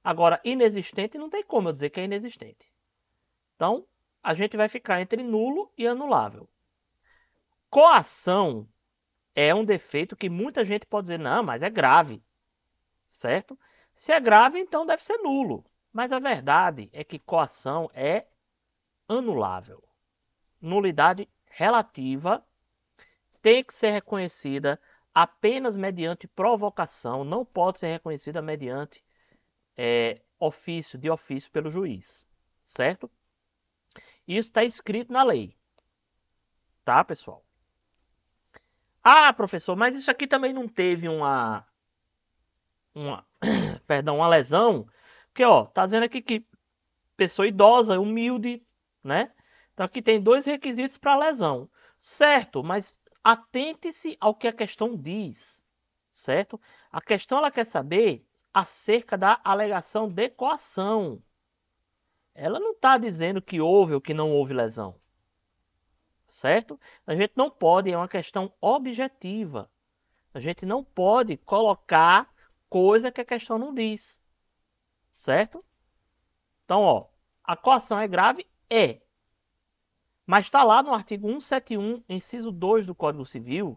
Agora, inexistente não tem como eu dizer que é inexistente. Então, a gente vai ficar entre nulo e anulável. Coação é um defeito que muita gente pode dizer, não, mas é grave, certo? Se é grave, então deve ser nulo. Mas a verdade é que coação é anulável. Nulidade relativa tem que ser reconhecida apenas mediante provocação, não pode ser reconhecida mediante de ofício pelo juiz, certo? Isso está escrito na lei, tá, pessoal? Ah, professor, mas isso aqui também não teve uma, perdão, uma lesão, porque ó, tá dizendo aqui que pessoa idosa, humilde, né? Então aqui tem dois requisitos para lesão, certo? Mas atente-se ao que a questão diz, certo? A questão ela quer saber acerca da alegação de coação. Ela não está dizendo que houve ou que não houve lesão, certo? A gente não pode, é uma questão objetiva. A gente não pode colocar coisa que a questão não diz, certo? Então, ó, a coação é grave? É. Mas está lá no artigo 171, inciso 2 do Código Civil,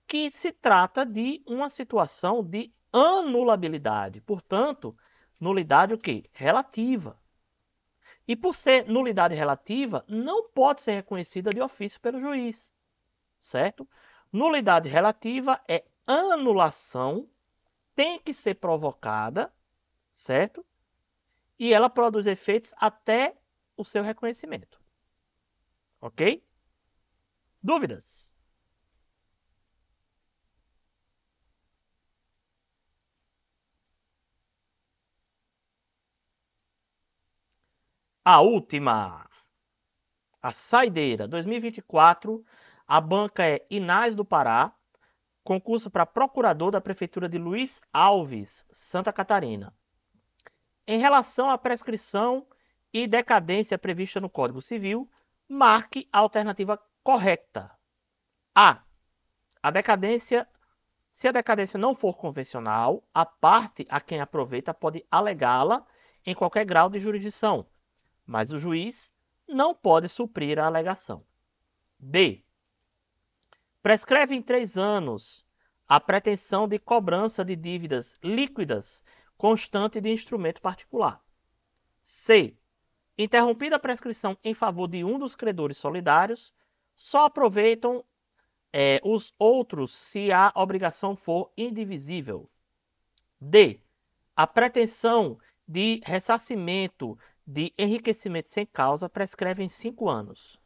que se trata de uma situação de anulabilidade. Portanto, nulidade o quê? Relativa. E por ser nulidade relativa, não pode ser reconhecida de ofício pelo juiz, certo? Nulidade relativa é anulação, tem que ser provocada, certo? E ela produz efeitos até o seu reconhecimento. Ok? Dúvidas? A última, a saideira 2024, a banca é Inás do Pará, concurso para procurador da Prefeitura de Luiz Alves, Santa Catarina. Em relação à prescrição e decadência prevista no Código Civil, marque a alternativa correta. A. A decadência, se a decadência não for convencional, a parte a quem aproveita pode alegá-la em qualquer grau de jurisdição, mas o juiz não pode suprir a alegação. B. Prescreve em 3 anos a pretensão de cobrança de dívidas líquidas constante de instrumento particular. C. Interrompida a prescrição em favor de um dos credores solidários, só aproveitam os outros se a obrigação for indivisível. D. A pretensão de ressarcimento de enriquecimento sem causa prescreve em 5 anos.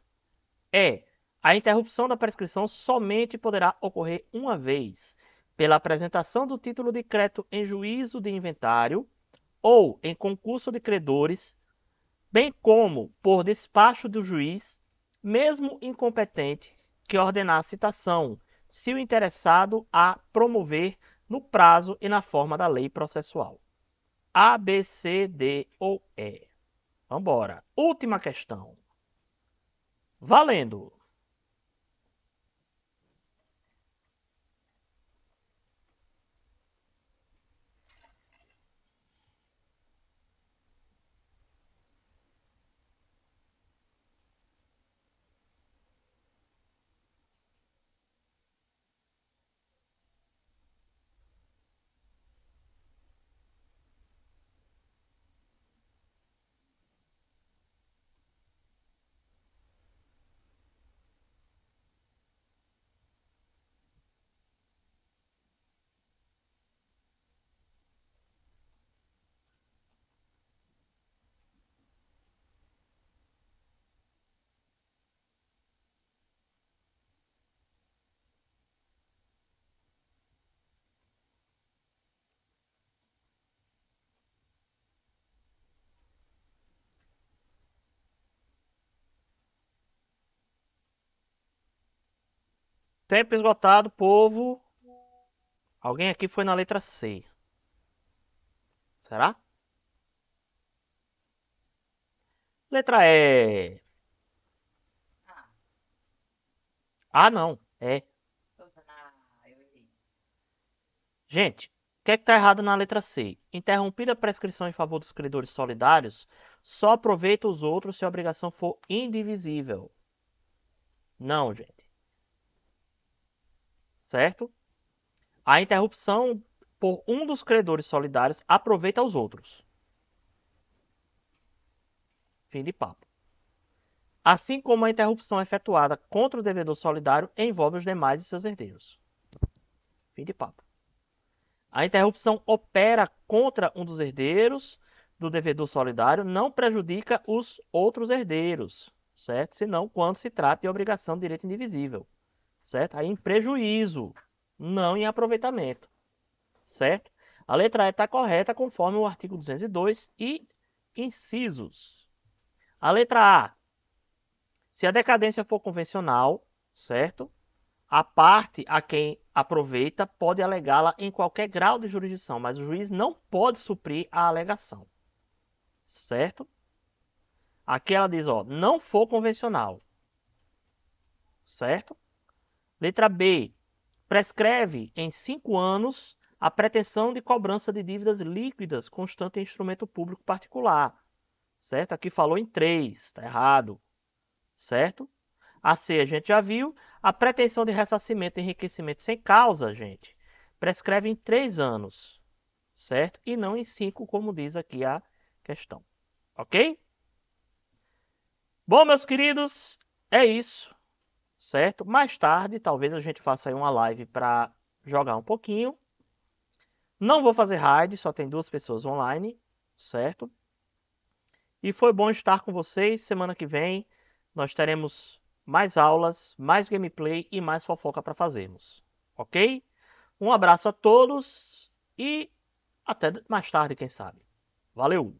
E. A interrupção da prescrição somente poderá ocorrer uma vez, pela apresentação do título de crédito em juízo de inventário ou em concurso de credores, bem como por despacho do juiz, mesmo incompetente, que ordenar a citação, se o interessado a promover no prazo e na forma da lei processual. A, B, C, D ou E. Vambora. Última questão. Valendo! Tempo esgotado, povo. Alguém aqui foi na letra C. Será? Letra E. Ah, não. É. Gente, o que é que tá errado na letra C? Interrompida a prescrição em favor dos credores solidários, só aproveita os outros se a obrigação for indivisível. Não, gente. Certo? A interrupção por um dos credores solidários aproveita os outros. Fim de papo. Assim como a interrupção efetuada contra o devedor solidário envolve os demais e seus herdeiros. Fim de papo. A interrupção opera contra um dos herdeiros do devedor solidário, não prejudica os outros herdeiros, certo? Senão quando se trata de obrigação de direito indivisível, certo? Aí em prejuízo, não em aproveitamento, certo? A letra E está correta conforme o artigo 202 e incisos. A letra A. Se a decadência for convencional, certo? A parte a quem aproveita pode alegá-la em qualquer grau de jurisdição, mas o juiz não pode suprir a alegação. Certo? Aqui ela diz, ó, não for convencional. Certo? Letra B. Prescreve em 5 anos a pretensão de cobrança de dívidas líquidas constante em instrumento público particular. Certo? Aqui falou em 3, está errado. Certo? A C a gente já viu. A pretensão de ressarcimento e enriquecimento sem causa, gente, prescreve em 3 anos, certo? E não em 5, como diz aqui a questão. Ok? Bom, meus queridos, é isso, certo? Mais tarde, talvez a gente faça aí uma live para jogar um pouquinho. Não vou fazer raid, só tem 2 pessoas online, certo? E foi bom estar com vocês. Semana que vem nós teremos mais aulas, mais gameplay e mais fofoca para fazermos. Ok? Um abraço a todos e até mais tarde, quem sabe. Valeu!